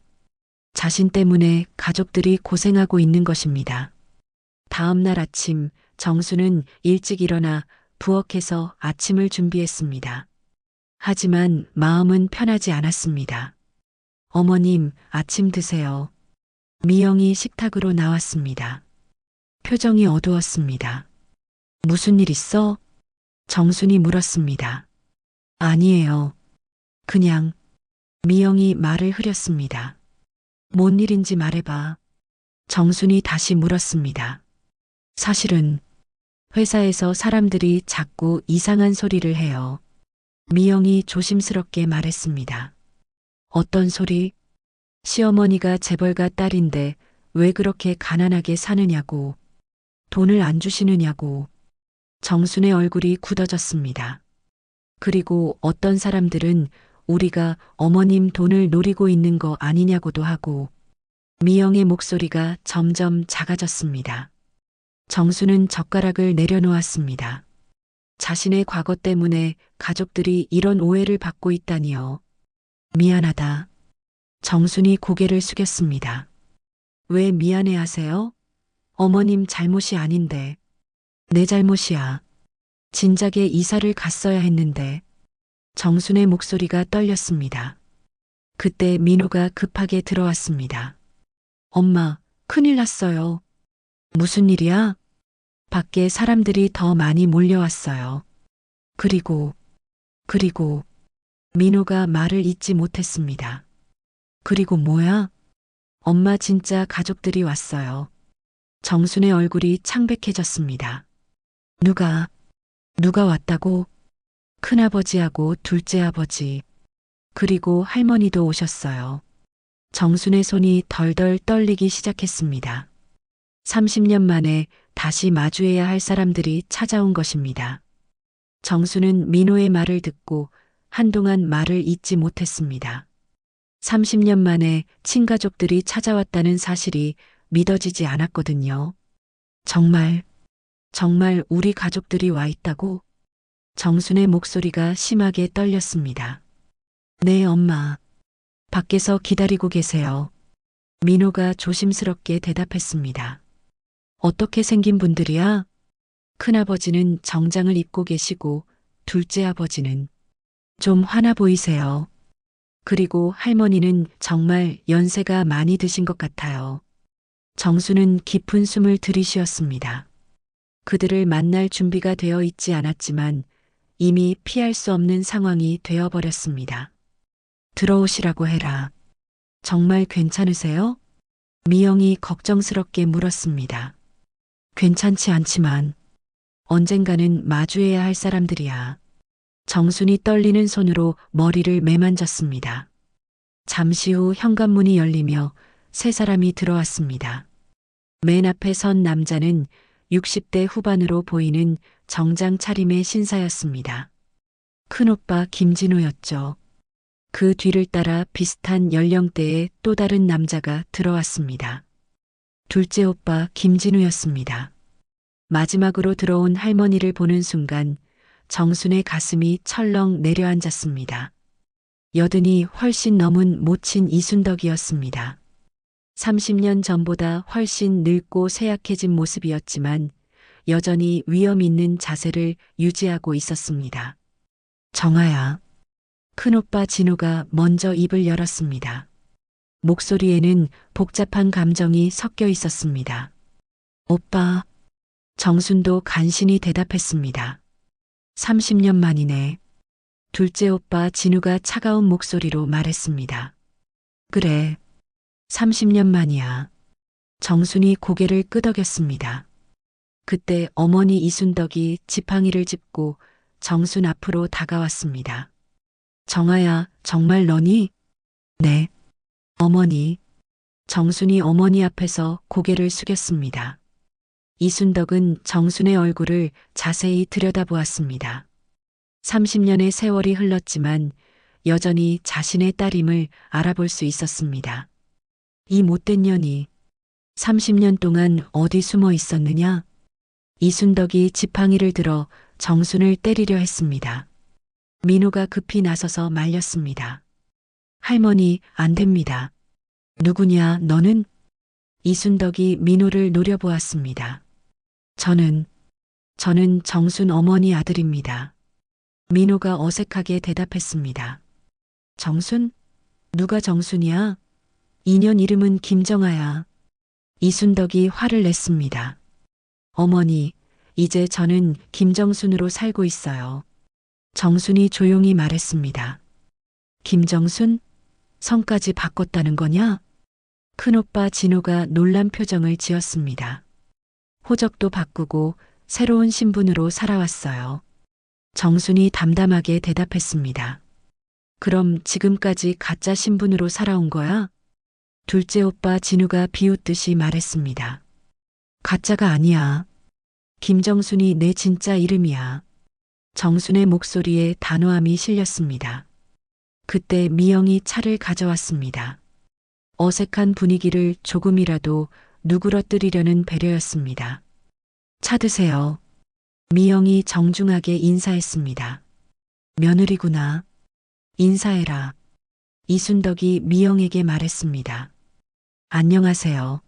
Speaker 1: 자신 때문에 가족들이 고생하고 있는 것입니다. 다음 날 아침 정순은 일찍 일어나 부엌에서 아침을 준비했습니다. 하지만 마음은 편하지 않았습니다. 어머님, 아침 드세요. 미영이 식탁으로 나왔습니다. 표정이 어두웠습니다. 무슨 일 있어? 정순이 물었습니다. 아니에요. 그냥. 미영이 말을 흐렸습니다. 뭔 일인지 말해봐. 정순이 다시 물었습니다. 사실은 회사에서 사람들이 자꾸 이상한 소리를 해요. 미영이 조심스럽게 말했습니다. 어떤 소리? 시어머니가 재벌가 딸인데 왜 그렇게 가난하게 사느냐고. 돈을 안 주시느냐고. 정순의 얼굴이 굳어졌습니다. 그리고 어떤 사람들은 우리가 어머님 돈을 노리고 있는 거 아니냐고도 하고. 미영의 목소리가 점점 작아졌습니다. 정수는 젓가락을 내려놓았습니다. 자신의 과거 때문에 가족들이 이런 오해를 받고 있다니요. 미안하다. 정순이 고개를 숙였습니다. 왜 미안해 하세요? 어머님 잘못이 아닌데. 내 잘못이야. 진작에 이사를 갔어야 했는데. 정순의 목소리가 떨렸습니다. 그때 민호가 급하게 들어왔습니다. 엄마, 큰일 났어요. 무슨 일이야? 밖에 사람들이 더 많이 몰려왔어요. 그리고 민호가 말을 잇지 못했습니다. 그리고 뭐야? 엄마 진짜 가족들이 왔어요. 정순의 얼굴이 창백해졌습니다. 누가 왔다고? 큰아버지하고 둘째 아버지, 그리고 할머니도 오셨어요. 정순의 손이 덜덜 떨리기 시작했습니다. 30년 만에 다시 마주해야 할 사람들이 찾아온 것입니다. 정순은 민호의 말을 듣고 한동안 말을 잇지 못했습니다. 30년 만에 친가족들이 찾아왔다는 사실이 믿어지지 않았거든요. 정말 우리 가족들이 와 있다고? 정순의 목소리가 심하게 떨렸습니다. 네, 엄마. 밖에서 기다리고 계세요. 민호가 조심스럽게 대답했습니다. 어떻게 생긴 분들이야? 큰아버지는 정장을 입고 계시고 둘째 아버지는 좀 화나 보이세요. 그리고 할머니는 정말 연세가 많이 드신 것 같아요. 정수는 깊은 숨을 들이쉬었습니다. 그들을 만날 준비가 되어 있지 않았지만 이미 피할 수 없는 상황이 되어버렸습니다. 들어오시라고 해라. 정말 괜찮으세요? 미영이 걱정스럽게 물었습니다. 괜찮지 않지만 언젠가는 마주해야 할 사람들이야. 정순이 떨리는 손으로 머리를 매만졌습니다. 잠시 후 현관문이 열리며 세 사람이 들어왔습니다. 맨 앞에 선 남자는 60대 후반으로 보이는 정장 차림의 신사였습니다. 큰오빠 김진우였죠. 그 뒤를 따라 비슷한 연령대의 또 다른 남자가 들어왔습니다. 둘째 오빠 김진우였습니다. 마지막으로 들어온 할머니를 보는 순간 정순의 가슴이 철렁 내려앉았습니다. 여든이 훨씬 넘은 모친 이순덕이었습니다. 30년 전보다 훨씬 늙고 쇠약해진 모습이었지만 여전히 위험 있는 자세를 유지하고 있었습니다. 정아야. 큰오빠 진우가 먼저 입을 열었습니다. 목소리에는 복잡한 감정이 섞여 있었습니다. 오빠. 정순도 간신히 대답했습니다. 30년 만이네. 둘째 오빠 진우가 차가운 목소리로 말했습니다. 그래. 30년 만이야. 정순이 고개를 끄덕였습니다. 그때 어머니 이순덕이 지팡이를 짚고 정순 앞으로 다가왔습니다. 정아야, 정말 너니? 네. 어머니. 정순이 어머니 앞에서 고개를 숙였습니다. 이순덕은 정순의 얼굴을 자세히 들여다보았습니다. 30년의 세월이 흘렀지만 여전히 자신의 딸임을 알아볼 수 있었습니다. 이 못된 년이 30년 동안 어디 숨어 있었느냐? 이순덕이 지팡이를 들어 정순을 때리려 했습니다. 민호가 급히 나서서 말렸습니다. 할머니, 안 됩니다. 누구냐, 너는? 이순덕이 민호를 노려보았습니다. 저는 정순 어머니 아들입니다. 민호가 어색하게 대답했습니다. 정순? 누가 정순이야? 인연 이름은 김정아야. 이순덕이 화를 냈습니다. 어머니, 이제 저는 김정순으로 살고 있어요. 정순이 조용히 말했습니다. 김정순? 성까지 바꿨다는 거냐? 큰오빠 진호가 놀란 표정을 지었습니다. 호적도 바꾸고 새로운 신분으로 살아왔어요. 정순이 담담하게 대답했습니다. 그럼 지금까지 가짜 신분으로 살아온 거야? 둘째 오빠 진우가 비웃듯이 말했습니다. 가짜가 아니야. 김정순이 내 진짜 이름이야. 정순의 목소리에 단호함이 실렸습니다. 그때 미영이 차를 가져왔습니다. 어색한 분위기를 조금이라도 누그러뜨리려는 배려였습니다. 차 드세요. 미영이 정중하게 인사했습니다. 며느리구나. 인사해라. 이순덕이 미영에게 말했습니다. 안녕하세요.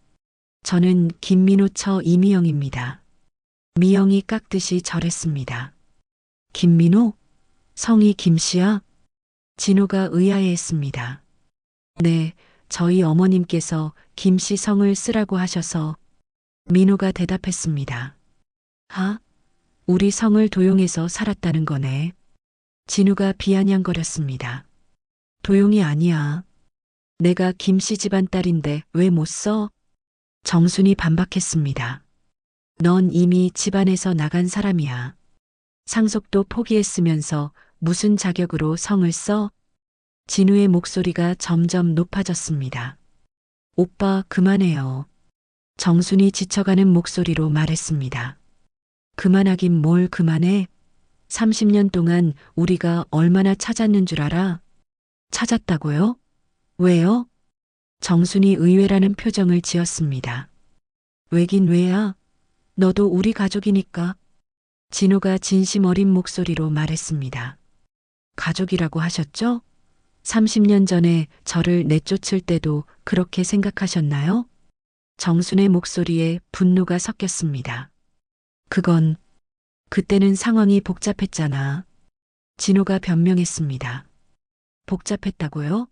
Speaker 1: 저는 김민호 처 이미영입니다. 미영이 깍듯이 절했습니다. 김민호? 성이 김씨야? 진호가 의아해했습니다. 네, 저희 어머님께서 김씨 성을 쓰라고 하셔서. 민호가 대답했습니다. 아, 우리 성을 도용해서 살았다는 거네. 진우가 비아냥거렸습니다. 도용이 아니야. 내가 김씨 집안 딸인데 왜 못 써? 정순이 반박했습니다. 넌 이미 집안에서 나간 사람이야. 상속도 포기했으면서 무슨 자격으로 성을 써? 진우의 목소리가 점점 높아졌습니다. 오빠 그만해요. 정순이 지쳐가는 목소리로 말했습니다. 그만하긴 뭘 그만해? 30년 동안 우리가 얼마나 찾았는 줄 알아? 찾았다고요? 왜요? 정순이 의외라는 표정을 지었습니다. 왜긴 왜야? 너도 우리 가족이니까. 진호가 진심 어린 목소리로 말했습니다. 가족이라고 하셨죠? 30년 전에 저를 내쫓을 때도 그렇게 생각하셨나요? 정순의 목소리에 분노가 섞였습니다. 그때는 상황이 복잡했잖아. 진호가 변명했습니다. 복잡했다고요?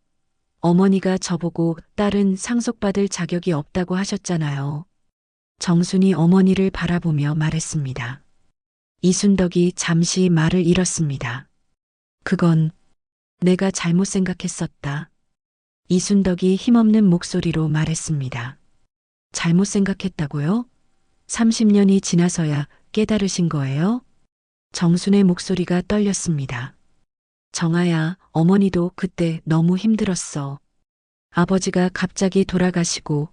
Speaker 1: 어머니가 저보고 딸은 상속받을 자격이 없다고 하셨잖아요. 정순이 어머니를 바라보며 말했습니다. 이순덕이 잠시 말을 잃었습니다. 그건 내가 잘못 생각했었다. 이순덕이 힘없는 목소리로 말했습니다. 잘못 생각했다고요? 30년이 지나서야 깨달으신 거예요? 정순의 목소리가 떨렸습니다. 정아야, 어머니도 그때 너무 힘들었어. 아버지가 갑자기 돌아가시고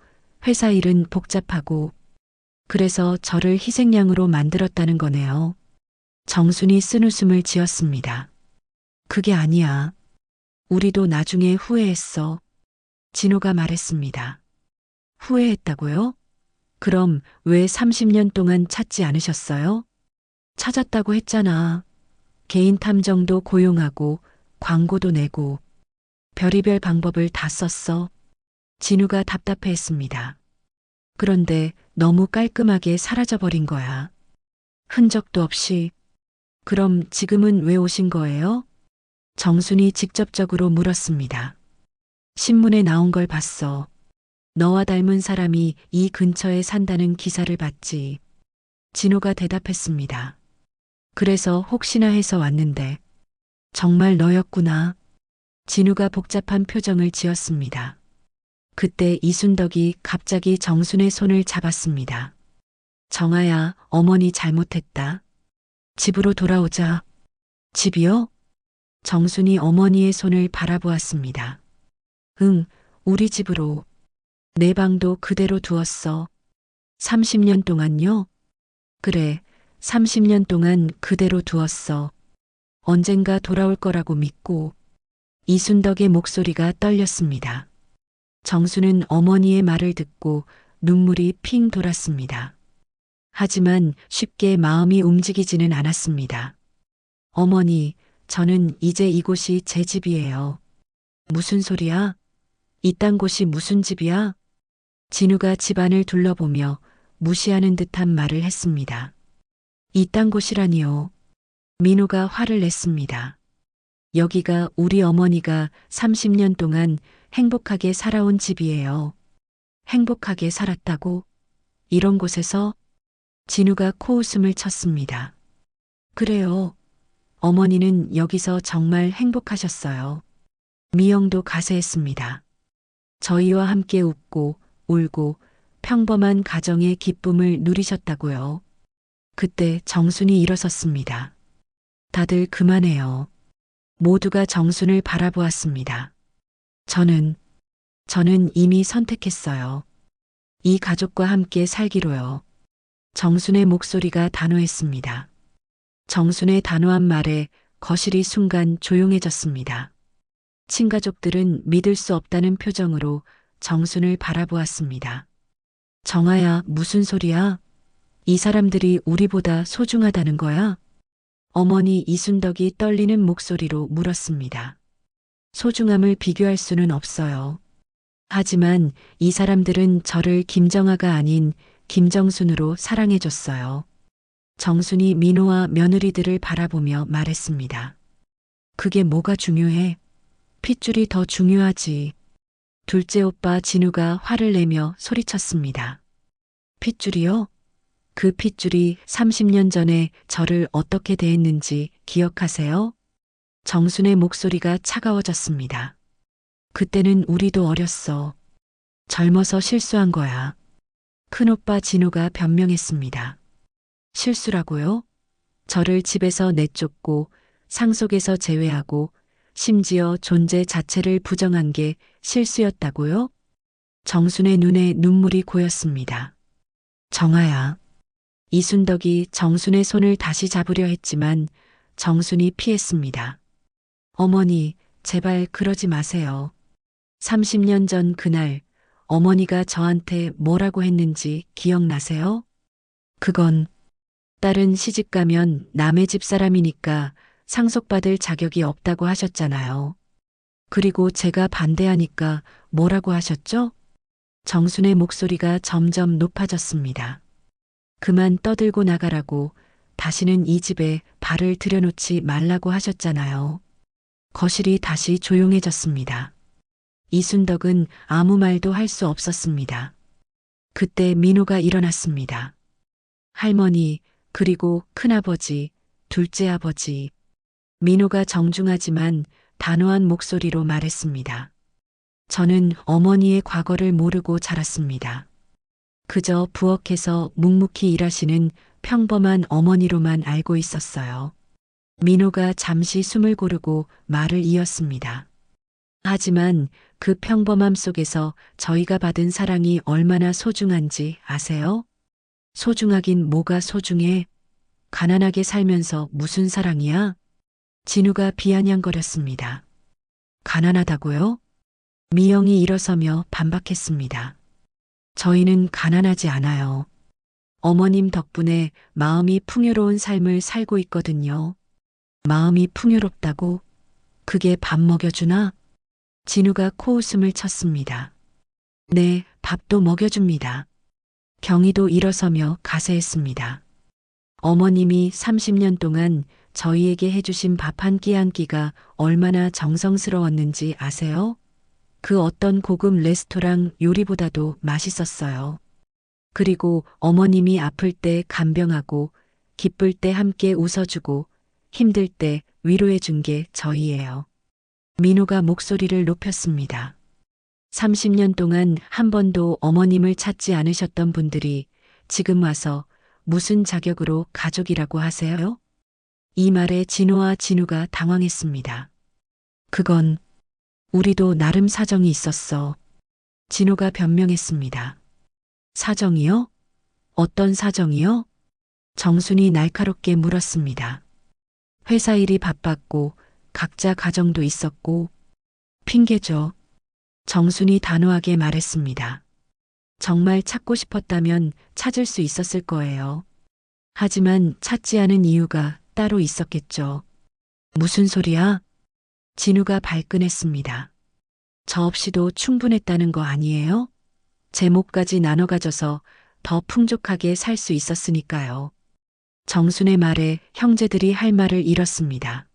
Speaker 1: 회사 일은 복잡하고 그래서 저를 희생양으로 만들었다는 거네요. 정순이 쓴웃음을 지었습니다. 그게 아니야. 우리도 나중에 후회했어. 진호가 말했습니다. 후회했다고요? 그럼 왜 30년 동안 찾지 않으셨어요? 찾았다고 했잖아. 개인 탐정도 고용하고 광고도 내고 별의별 방법을 다 썼어. 진우가 답답해했습니다. 그런데 너무 깔끔하게 사라져버린 거야. 흔적도 없이. 그럼 지금은 왜 오신 거예요? 정순이 직접적으로 물었습니다. 신문에 나온 걸 봤어. 너와 닮은 사람이 이 근처에 산다는 기사를 봤지. 진호가 대답했습니다. 그래서 혹시나 해서 왔는데 정말 너였구나. 진우가 복잡한 표정을 지었습니다. 그때 이순덕이 갑자기 정순의 손을 잡았습니다. 정아야, 어머니 잘못했다. 집으로 돌아오자. 집이요? 정순이 어머니의 손을 바라보았습니다. 응, 우리 집으로. 내 방도 그대로 두었어. 30년 동안요? 그래, 30년 동안 그대로 두었어. 언젠가 돌아올 거라고 믿고. 이순덕의 목소리가 떨렸습니다. 정수는 어머니의 말을 듣고 눈물이 핑 돌았습니다. 하지만 쉽게 마음이 움직이지는 않았습니다. 어머니, 저는 이제 이곳이 제 집이에요. 무슨 소리야? 이딴 곳이 무슨 집이야? 진우가 집안을 둘러보며 무시하는 듯한 말을 했습니다. 이딴 곳이라니요. 민호가 화를 냈습니다. 여기가 우리 어머니가 30년 동안 행복하게 살아온 집이에요. 행복하게 살았다고? 이런 곳에서? 진우가 코웃음을 쳤습니다. 그래요. 어머니는 여기서 정말 행복하셨어요. 미영도 가세했습니다. 저희와 함께 웃고 울고 평범한 가정의 기쁨을 누리셨다고요. 그때 정순이 일어섰습니다. 다들 그만해요. 모두가 정순을 바라보았습니다. 저는 이미 선택했어요. 이 가족과 함께 살기로요. 정순의 목소리가 단호했습니다. 정순의 단호한 말에 거실이 순간 조용해졌습니다. 친가족들은 믿을 수 없다는 표정으로 정순을 바라보았습니다. 정아야, 무슨 소리야? 이 사람들이 우리보다 소중하다는 거야? 어머니 이순덕이 떨리는 목소리로 물었습니다. 소중함을 비교할 수는 없어요. 하지만 이 사람들은 저를 김정아가 아닌 김정순으로 사랑해줬어요. 정순이 민호와 며느리들을 바라보며 말했습니다. 그게 뭐가 중요해? 핏줄이 더 중요하지. 둘째 오빠 진우가 화를 내며 소리쳤습니다. 핏줄이요? 그 핏줄이 30년 전에 저를 어떻게 대했는지 기억하세요? 정순의 목소리가 차가워졌습니다. 그때는 우리도 어렸어. 젊어서 실수한 거야. 큰오빠 진우가 변명했습니다. 실수라고요? 저를 집에서 내쫓고 상속에서 제외하고 심지어 존재 자체를 부정한 게 실수였다고요? 정순의 눈에 눈물이 고였습니다. 정아야. 이순덕이 정순의 손을 다시 잡으려 했지만 정순이 피했습니다. 어머니, 제발 그러지 마세요. 30년 전 그날 어머니가 저한테 뭐라고 했는지 기억나세요? 그건 딸은 시집가면 남의 집 사람이니까 상속받을 자격이 없다고 하셨잖아요. 그리고 제가 반대하니까 뭐라고 하셨죠? 정순의 목소리가 점점 높아졌습니다. 그만 떠들고 나가라고, 다시는 이 집에 발을 들여놓지 말라고 하셨잖아요. 거실이 다시 조용해졌습니다. 이순덕은 아무 말도 할 수 없었습니다. 그때 민호가 일어났습니다. 할머니, 그리고 큰아버지, 둘째 아버지. 민호가 정중하지만 단호한 목소리로 말했습니다. 저는 어머니의 과거를 모르고 자랐습니다. 그저 부엌에서 묵묵히 일하시는 평범한 어머니로만 알고 있었어요. 민호가 잠시 숨을 고르고 말을 이었습니다. 하지만 그 평범함 속에서 저희가 받은 사랑이 얼마나 소중한지 아세요? 소중하긴 뭐가 소중해? 가난하게 살면서 무슨 사랑이야? 진우가 비아냥거렸습니다. 가난하다고요? 미영이 일어서며 반박했습니다. 저희는 가난하지 않아요. 어머님 덕분에 마음이 풍요로운 삶을 살고 있거든요. 마음이 풍요롭다고? 그게 밥 먹여주나? 진우가 코웃음을 쳤습니다. 네, 밥도 먹여줍니다. 경희도 일어서며 가세했습니다. 어머님이 30년 동안 저희에게 해주신 밥 한 끼 한 끼가 얼마나 정성스러웠는지 아세요? 그 어떤 고급 레스토랑 요리보다도 맛있었어요. 그리고 어머님이 아플 때 간병하고 기쁠 때 함께 웃어주고 힘들 때 위로해준 게 저희예요. 민호가 목소리를 높였습니다. 30년 동안 한 번도 어머님을 찾지 않으셨던 분들이 지금 와서 무슨 자격으로 가족이라고 하세요? 이 말에 진호와 진우가 당황했습니다. 그건 우리도 나름 사정이 있었어. 진호가 변명했습니다. 사정이요? 어떤 사정이요? 정순이 날카롭게 물었습니다. 회사 일이 바빴고 각자 가정도 있었고 핑계죠. 정순이 단호하게 말했습니다. 정말 찾고 싶었다면 찾을 수 있었을 거예요. 하지만 찾지 않은 이유가 따로 있었겠죠. 무슨 소리야? 진우가 발끈했습니다. 저 없이도 충분했다는 거 아니에요? 제 몫까지 나눠 가져서 더 풍족하게 살 수 있었으니까요. 정순의 말에 형제들이 할 말을 잃었습니다.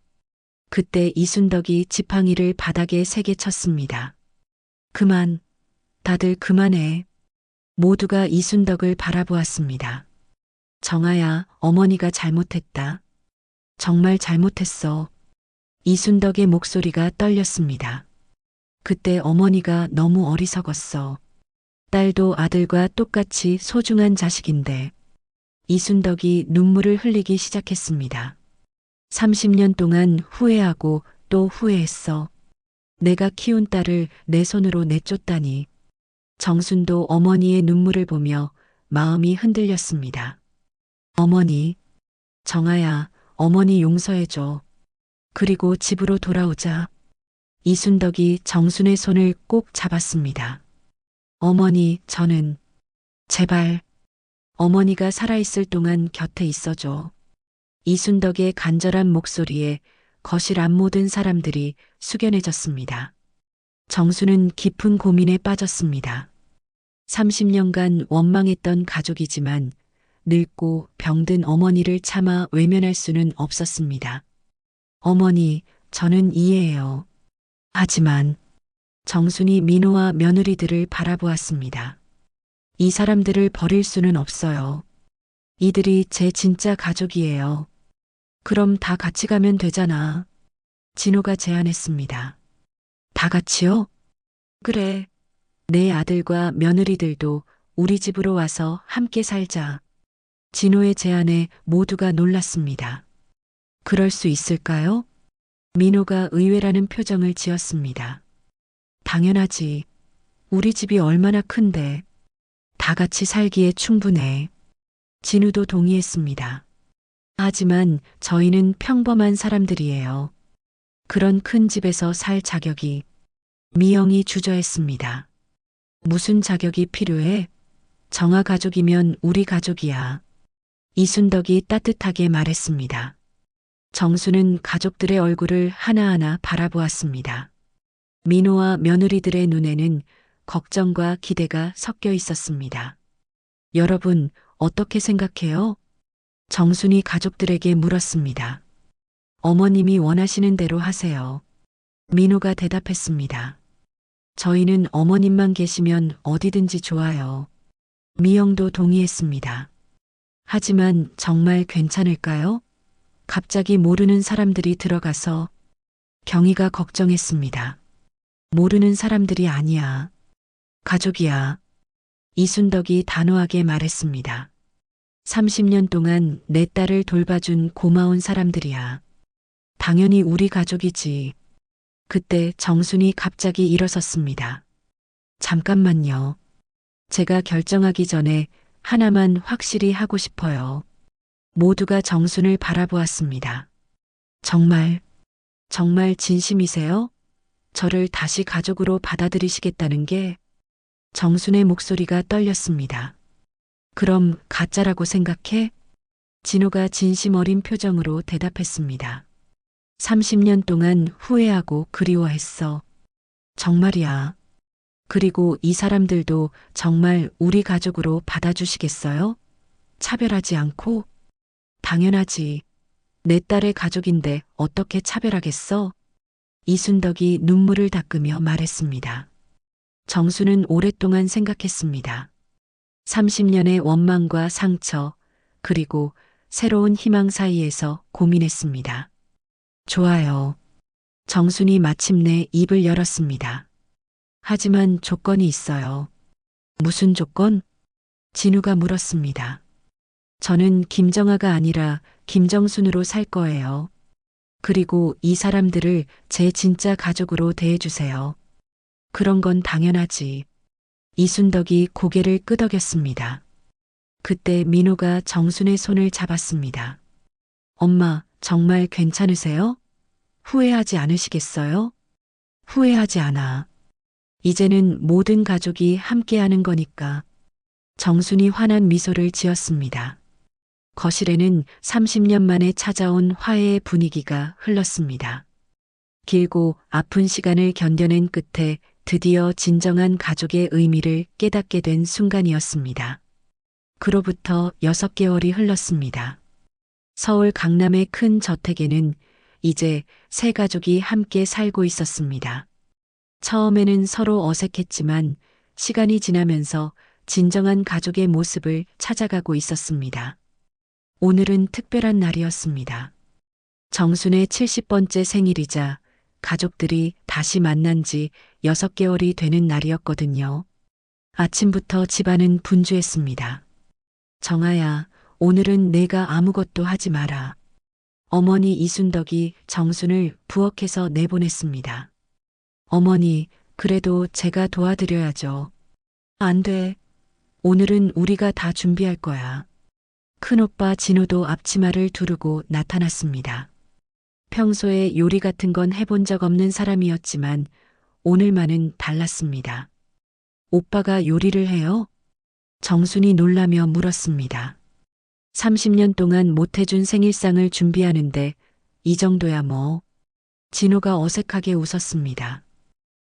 Speaker 1: 그때 이순덕이 지팡이를 바닥에 세게 쳤습니다. 그만, 다들 그만해. 모두가 이순덕을 바라보았습니다. 정아야, 어머니가 잘못했다. 정말 잘못했어. 이순덕의 목소리가 떨렸습니다. 그때 어머니가 너무 어리석었어. 딸도 아들과 똑같이 소중한 자식인데. 이순덕이 눈물을 흘리기 시작했습니다. 30년 동안 후회하고 또 후회했어. 내가 키운 딸을 내 손으로 내쫓다니. 정순도 어머니의 눈물을 보며 마음이 흔들렸습니다. 어머니, 정아야, 어머니 용서해줘. 그리고 집으로 돌아오자. 이순덕이 정순의 손을 꼭 잡았습니다. 어머니, 저는 제발 어머니가 살아있을 동안 곁에 있어줘. 이순덕의 간절한 목소리에 거실 앞 모든 사람들이 숙연해졌습니다. 정수는 깊은 고민에 빠졌습니다. 30년간 원망했던 가족이지만 늙고 병든 어머니를 차마 외면할 수는 없었습니다. 어머니, 저는 이해해요. 하지만 정순이 민호와 며느리들을 바라보았습니다. 이 사람들을 버릴 수는 없어요. 이들이 제 진짜 가족이에요. 그럼 다 같이 가면 되잖아. 진호가 제안했습니다. 다 같이요? 그래. 내 아들과 며느리들도 우리 집으로 와서 함께 살자. 진호의 제안에 모두가 놀랐습니다. 그럴 수 있을까요? 민호가 의외라는 표정을 지었습니다. 당연하지. 우리 집이 얼마나 큰데. 다 같이 살기에 충분해. 진우도 동의했습니다. 하지만 저희는 평범한 사람들이에요. 그런 큰 집에서 살 자격이. 미영이 주저했습니다. 무슨 자격이 필요해? 정아 가족이면 우리 가족이야. 이순덕이 따뜻하게 말했습니다. 정수는 가족들의 얼굴을 하나하나 바라보았습니다. 민호와 며느리들의 눈에는 걱정과 기대가 섞여 있었습니다. 여러분, 어떻게 생각해요? 정순이 가족들에게 물었습니다. 어머님이 원하시는 대로 하세요. 민호가 대답했습니다. 저희는 어머님만 계시면 어디든지 좋아요. 미영도 동의했습니다. 하지만 정말 괜찮을까요? 갑자기 모르는 사람들이 들어가서 경희가 걱정했습니다. 모르는 사람들이 아니야. 가족이야. 이순덕이 단호하게 말했습니다. 30년 동안 내 딸을 돌봐준 고마운 사람들이야. 당연히 우리 가족이지. 그때 정순이 갑자기 일어섰습니다. 잠깐만요. 제가 결정하기 전에 하나만 확실히 하고 싶어요. 모두가 정순을 바라보았습니다. 정말 진심이세요? 저를 다시 가족으로 받아들이시겠다는 게. 정순의 목소리가 떨렸습니다. 그럼 가짜라고 생각해? 진호가 진심 어린 표정으로 대답했습니다. 30년 동안 후회하고 그리워했어. 정말이야. 그리고 이 사람들도 정말 우리 가족으로 받아주시겠어요? 차별하지 않고? 당연하지. 내 딸의 가족인데 어떻게 차별하겠어? 이순덕이 눈물을 닦으며 말했습니다. 정수는 오랫동안 생각했습니다. 30년의 원망과 상처, 그리고 새로운 희망 사이에서 고민했습니다. 좋아요. 정순이 마침내 입을 열었습니다. 하지만 조건이 있어요. 무슨 조건? 진우가 물었습니다. 저는 김정아가 아니라 김정순으로 살 거예요. 그리고 이 사람들을 제 진짜 가족으로 대해주세요. 그런 건 당연하지. 이순덕이 고개를 끄덕였습니다. 그때 민호가 정순의 손을 잡았습니다. 엄마, 정말 괜찮으세요? 후회하지 않으시겠어요? 후회하지 않아. 이제는 모든 가족이 함께하는 거니까. 정순이 환한 미소를 지었습니다. 거실에는 30년 만에 찾아온 화해의 분위기가 흘렀습니다. 길고 아픈 시간을 견뎌낸 끝에 드디어 진정한 가족의 의미를 깨닫게 된 순간이었습니다. 그로부터 6개월이 흘렀습니다. 서울 강남의 큰 저택에는 이제 세 가족이 함께 살고 있었습니다. 처음에는 서로 어색했지만 시간이 지나면서 진정한 가족의 모습을 찾아가고 있었습니다. 오늘은 특별한 날이었습니다. 정순의 70번째 생일이자 가족들이 다시 만난 지 6개월이 되는 날이었거든요. 아침부터 집안은 분주했습니다. 정아야, 오늘은 내가 아무것도 하지 마라. 어머니 이순덕이 정순을 부엌에서 내보냈습니다. 어머니, 그래도 제가 도와드려야죠. 안 돼. 오늘은 우리가 다 준비할 거야. 큰오빠 진호도 앞치마를 두르고 나타났습니다. 평소에 요리 같은 건 해본 적 없는 사람이었지만 오늘만은 달랐습니다. 오빠가 요리를 해요? 정순이 놀라며 물었습니다. 30년 동안 못해준 생일상을 준비하는데 이 정도야 뭐. 진호가 어색하게 웃었습니다.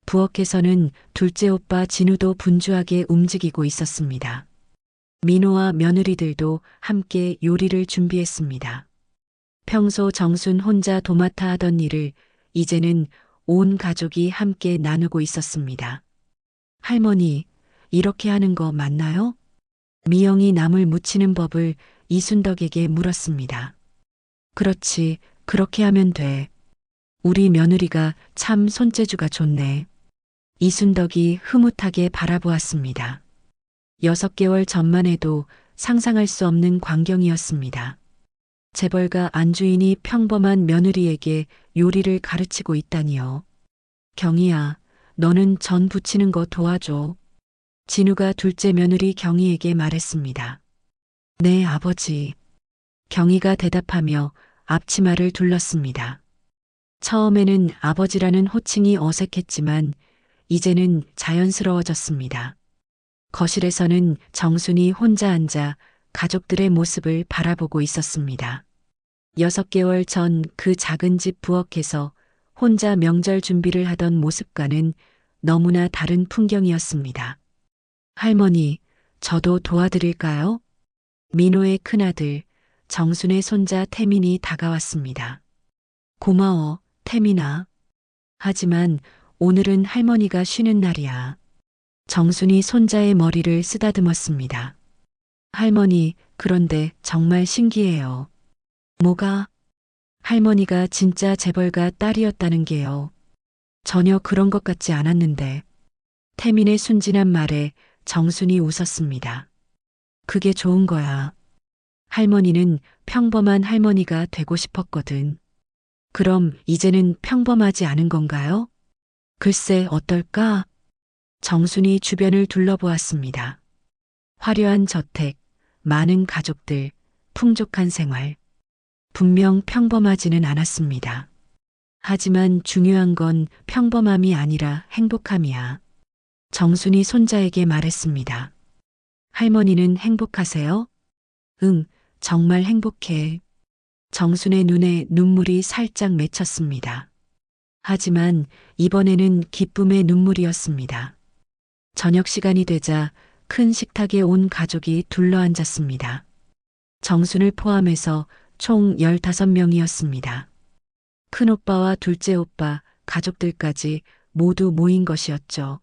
Speaker 1: 부엌에서는 둘째 오빠 진우도 분주하게 움직이고 있었습니다. 민호와 며느리들도 함께 요리를 준비했습니다. 평소 정순 혼자 도맡아 하던 일을 이제는 온 가족이 함께 나누고 있었습니다. 할머니, 이렇게 하는 거 맞나요? 미영이 나물 무치는 법을 이순덕에게 물었습니다. 그렇지, 그렇게 하면 돼. 우리 며느리가 참 손재주가 좋네. 이순덕이 흐뭇하게 바라보았습니다. 6개월 전만 해도 상상할 수 없는 광경이었습니다. 재벌가 안주인이 평범한 며느리에게 요리를 가르치고 있다니요. 경희야, 너는 전 부치는 거 도와줘. 진우가 둘째 며느리 경희에게 말했습니다. 네, 아버지. 경희가 대답하며 앞치마를 둘렀습니다. 처음에는 아버지라는 호칭이 어색했지만 이제는 자연스러워졌습니다. 거실에서는 정순이 혼자 앉아 가족들의 모습을 바라보고 있었습니다. 6개월 전 그 작은 집 부엌에서 혼자 명절 준비를 하던 모습과는 너무나 다른 풍경이었습니다. 할머니, 저도 도와드릴까요? 민호의 큰아들, 정순의 손자 태민이 다가왔습니다. 고마워, 태민아. 하지만 오늘은 할머니가 쉬는 날이야. 정순이 손자의 머리를 쓰다듬었습니다. 할머니, 그런데 정말 신기해요. 뭐가? 할머니가 진짜 재벌가 딸이었다는 게요. 전혀 그런 것 같지 않았는데. 태민의 순진한 말에 정순이 웃었습니다. 그게 좋은 거야. 할머니는 평범한 할머니가 되고 싶었거든. 그럼 이제는 평범하지 않은 건가요? 글쎄 어떨까? 정순이 주변을 둘러보았습니다. 화려한 저택, 많은 가족들, 풍족한 생활. 분명 평범하지는 않았습니다. 하지만 중요한 건 평범함이 아니라 행복함이야. 정순이 손자에게 말했습니다. 할머니는 행복하세요? 응, 정말 행복해. 정순의 눈에 눈물이 살짝 맺혔습니다. 하지만 이번에는 기쁨의 눈물이었습니다. 저녁 시간이 되자 큰 식탁에 온 가족이 둘러앉았습니다. 정순을 포함해서 총 15명이었습니다. 큰오빠와 둘째 오빠, 가족들까지 모두 모인 것이었죠.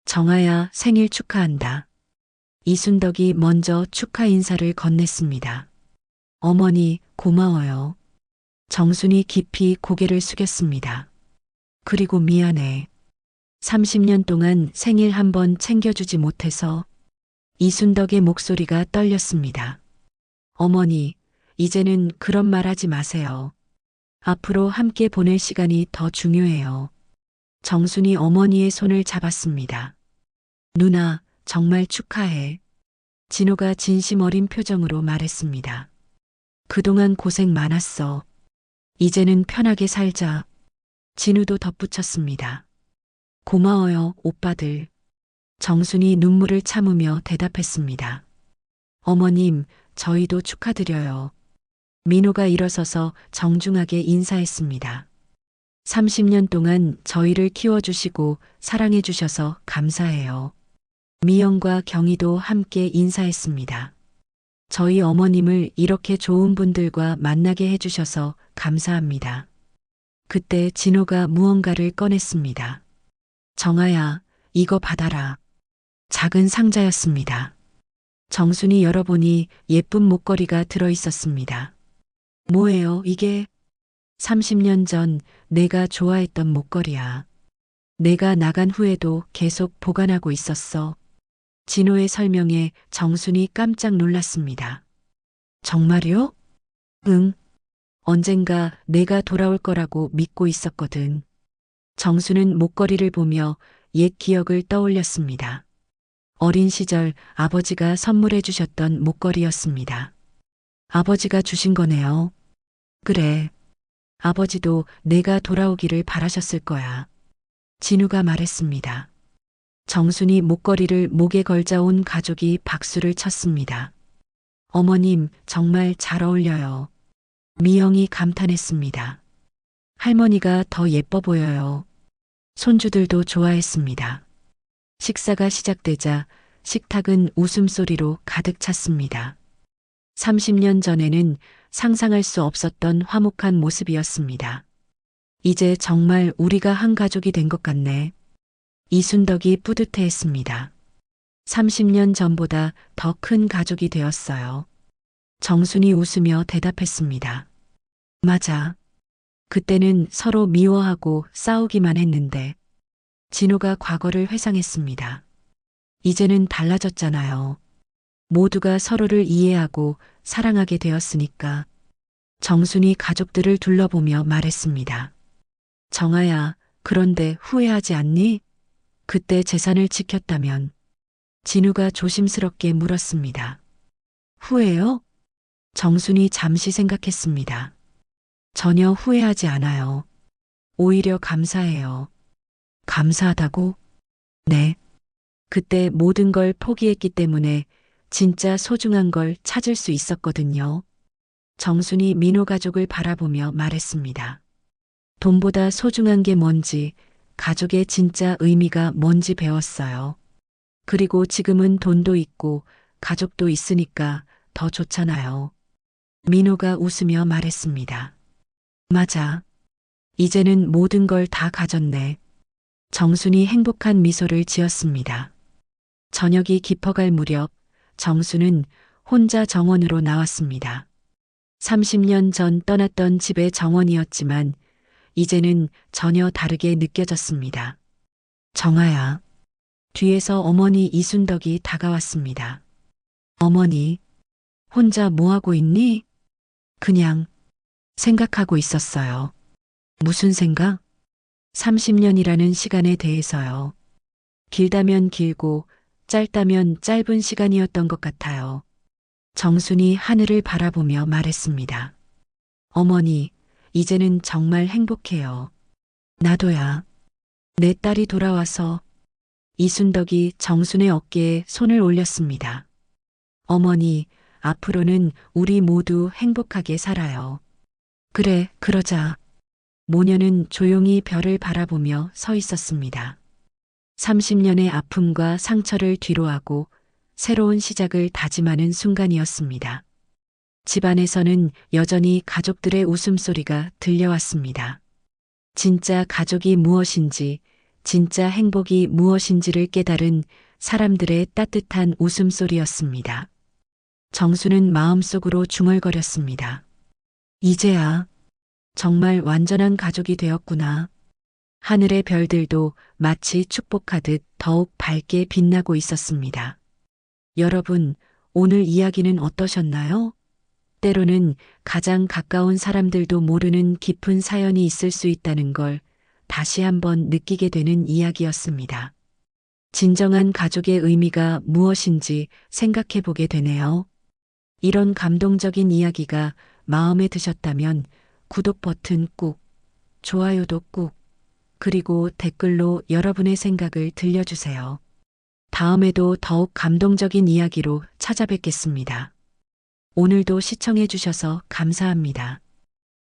Speaker 1: 정아야, 생일 축하한다. 이순덕이 먼저 축하 인사를 건넸습니다. 어머니, 고마워요. 정순이 깊이 고개를 숙였습니다. 그리고 미안해. 30년 동안 생일 한 번 챙겨주지 못해서. 이순덕의 목소리가 떨렸습니다. 어머니, 이제는 그런 말 하지 마세요. 앞으로 함께 보낼 시간이 더 중요해요. 정순이 어머니의 손을 잡았습니다. 누나, 정말 축하해. 진호가 진심 어린 표정으로 말했습니다. 그동안 고생 많았어. 이제는 편하게 살자. 진우도 덧붙였습니다. 고마워요, 오빠들. 정순이 눈물을 참으며 대답했습니다. 어머님, 저희도 축하드려요. 민호가 일어서서 정중하게 인사했습니다. 30년 동안 저희를 키워주시고 사랑해주셔서 감사해요. 미영과 경희도 함께 인사했습니다. 저희 어머님을 이렇게 좋은 분들과 만나게 해주셔서 감사합니다. 그때 진호가 무언가를 꺼냈습니다. 정아야, 이거 받아라. 작은 상자였습니다. 정순이 열어보니 예쁜 목걸이가 들어있었습니다. 뭐예요, 이게? 30년 전 내가 좋아했던 목걸이야. 내가 나간 후에도 계속 보관하고 있었어. 진호의 설명에 정순이 깜짝 놀랐습니다. 정말요? 응. 언젠가 내가 돌아올 거라고 믿고 있었거든. 정수는 목걸이를 보며 옛 기억을 떠올렸습니다. 어린 시절 아버지가 선물해 주셨던 목걸이였습니다. 아버지가 주신 거네요. 그래. 아버지도 내가 돌아오기를 바라셨을 거야. 진우가 말했습니다. 정순이 목걸이를 목에 걸자 온 가족이 박수를 쳤습니다. 어머님, 정말 잘 어울려요. 미영이 감탄했습니다. 할머니가 더 예뻐 보여요. 손주들도 좋아했습니다. 식사가 시작되자 식탁은 웃음소리로 가득 찼습니다. 30년 전에는 상상할 수 없었던 화목한 모습이었습니다. 이제 정말 우리가 한 가족이 된 것 같네. 이순덕이 뿌듯해했습니다. 30년 전보다 더 큰 가족이 되었어요. 정순이 웃으며 대답했습니다. 맞아. 그때는 서로 미워하고 싸우기만 했는데 진호가 과거를 회상했습니다. 이제는 달라졌잖아요. 모두가 서로를 이해하고 사랑하게 되었으니까. 정순이 가족들을 둘러보며 말했습니다. 정아야, 그런데 후회하지 않니? 그때 재산을 지켰다면. 진우가 조심스럽게 물었습니다. 후회요? 정순이 잠시 생각했습니다. 전혀 후회하지 않아요. 오히려 감사해요. 감사하다고? 네. 그때 모든 걸 포기했기 때문에 진짜 소중한 걸 찾을 수 있었거든요. 정순이 민호 가족을 바라보며 말했습니다. 돈보다 소중한 게 뭔지, 가족의 진짜 의미가 뭔지 배웠어요. 그리고 지금은 돈도 있고 가족도 있으니까 더 좋잖아요. 민호가 웃으며 말했습니다. 맞아. 이제는 모든 걸 다 가졌네. 정순이 행복한 미소를 지었습니다. 저녁이 깊어갈 무렵 정수는 혼자 정원으로 나왔습니다. 30년 전 떠났던 집의 정원이었지만 이제는 전혀 다르게 느껴졌습니다. 정아야. 뒤에서 어머니 이순덕이 다가왔습니다. 어머니, 혼자 뭐하고 있니? 그냥 생각하고 있었어요. 무슨 생각? 30년이라는 시간에 대해서요. 길다면 길고 짧다면 짧은 시간이었던 것 같아요. 정순이 하늘을 바라보며 말했습니다. 어머니, 이제는 정말 행복해요. 나도야. 내 딸이 돌아와서. 이순덕이 정순의 어깨에 손을 올렸습니다. 어머니, 앞으로는 우리 모두 행복하게 살아요. 그래, 그러자. 모녀는 조용히 별을 바라보며 서 있었습니다. 30년의 아픔과 상처를 뒤로하고 새로운 시작을 다짐하는 순간이었습니다. 집안에서는 여전히 가족들의 웃음소리가 들려왔습니다. 진짜 가족이 무엇인지, 진짜 행복이 무엇인지를 깨달은 사람들의 따뜻한 웃음소리였습니다. 정수는 마음속으로 중얼거렸습니다. 이제야 정말 완전한 가족이 되었구나. 하늘의 별들도 마치 축복하듯 더욱 밝게 빛나고 있었습니다. 여러분, 오늘 이야기는 어떠셨나요? 때로는 가장 가까운 사람들도 모르는 깊은 사연이 있을 수 있다는 걸 다시 한번 느끼게 되는 이야기였습니다. 진정한 가족의 의미가 무엇인지 생각해 보게 되네요. 이런 감동적인 이야기가 마음에 드셨다면 구독 버튼 꾹, 좋아요도 꾹, 그리고 댓글로 여러분의 생각을 들려주세요. 다음에도 더욱 감동적인 이야기로 찾아뵙겠습니다. 오늘도 시청해 주셔서 감사합니다.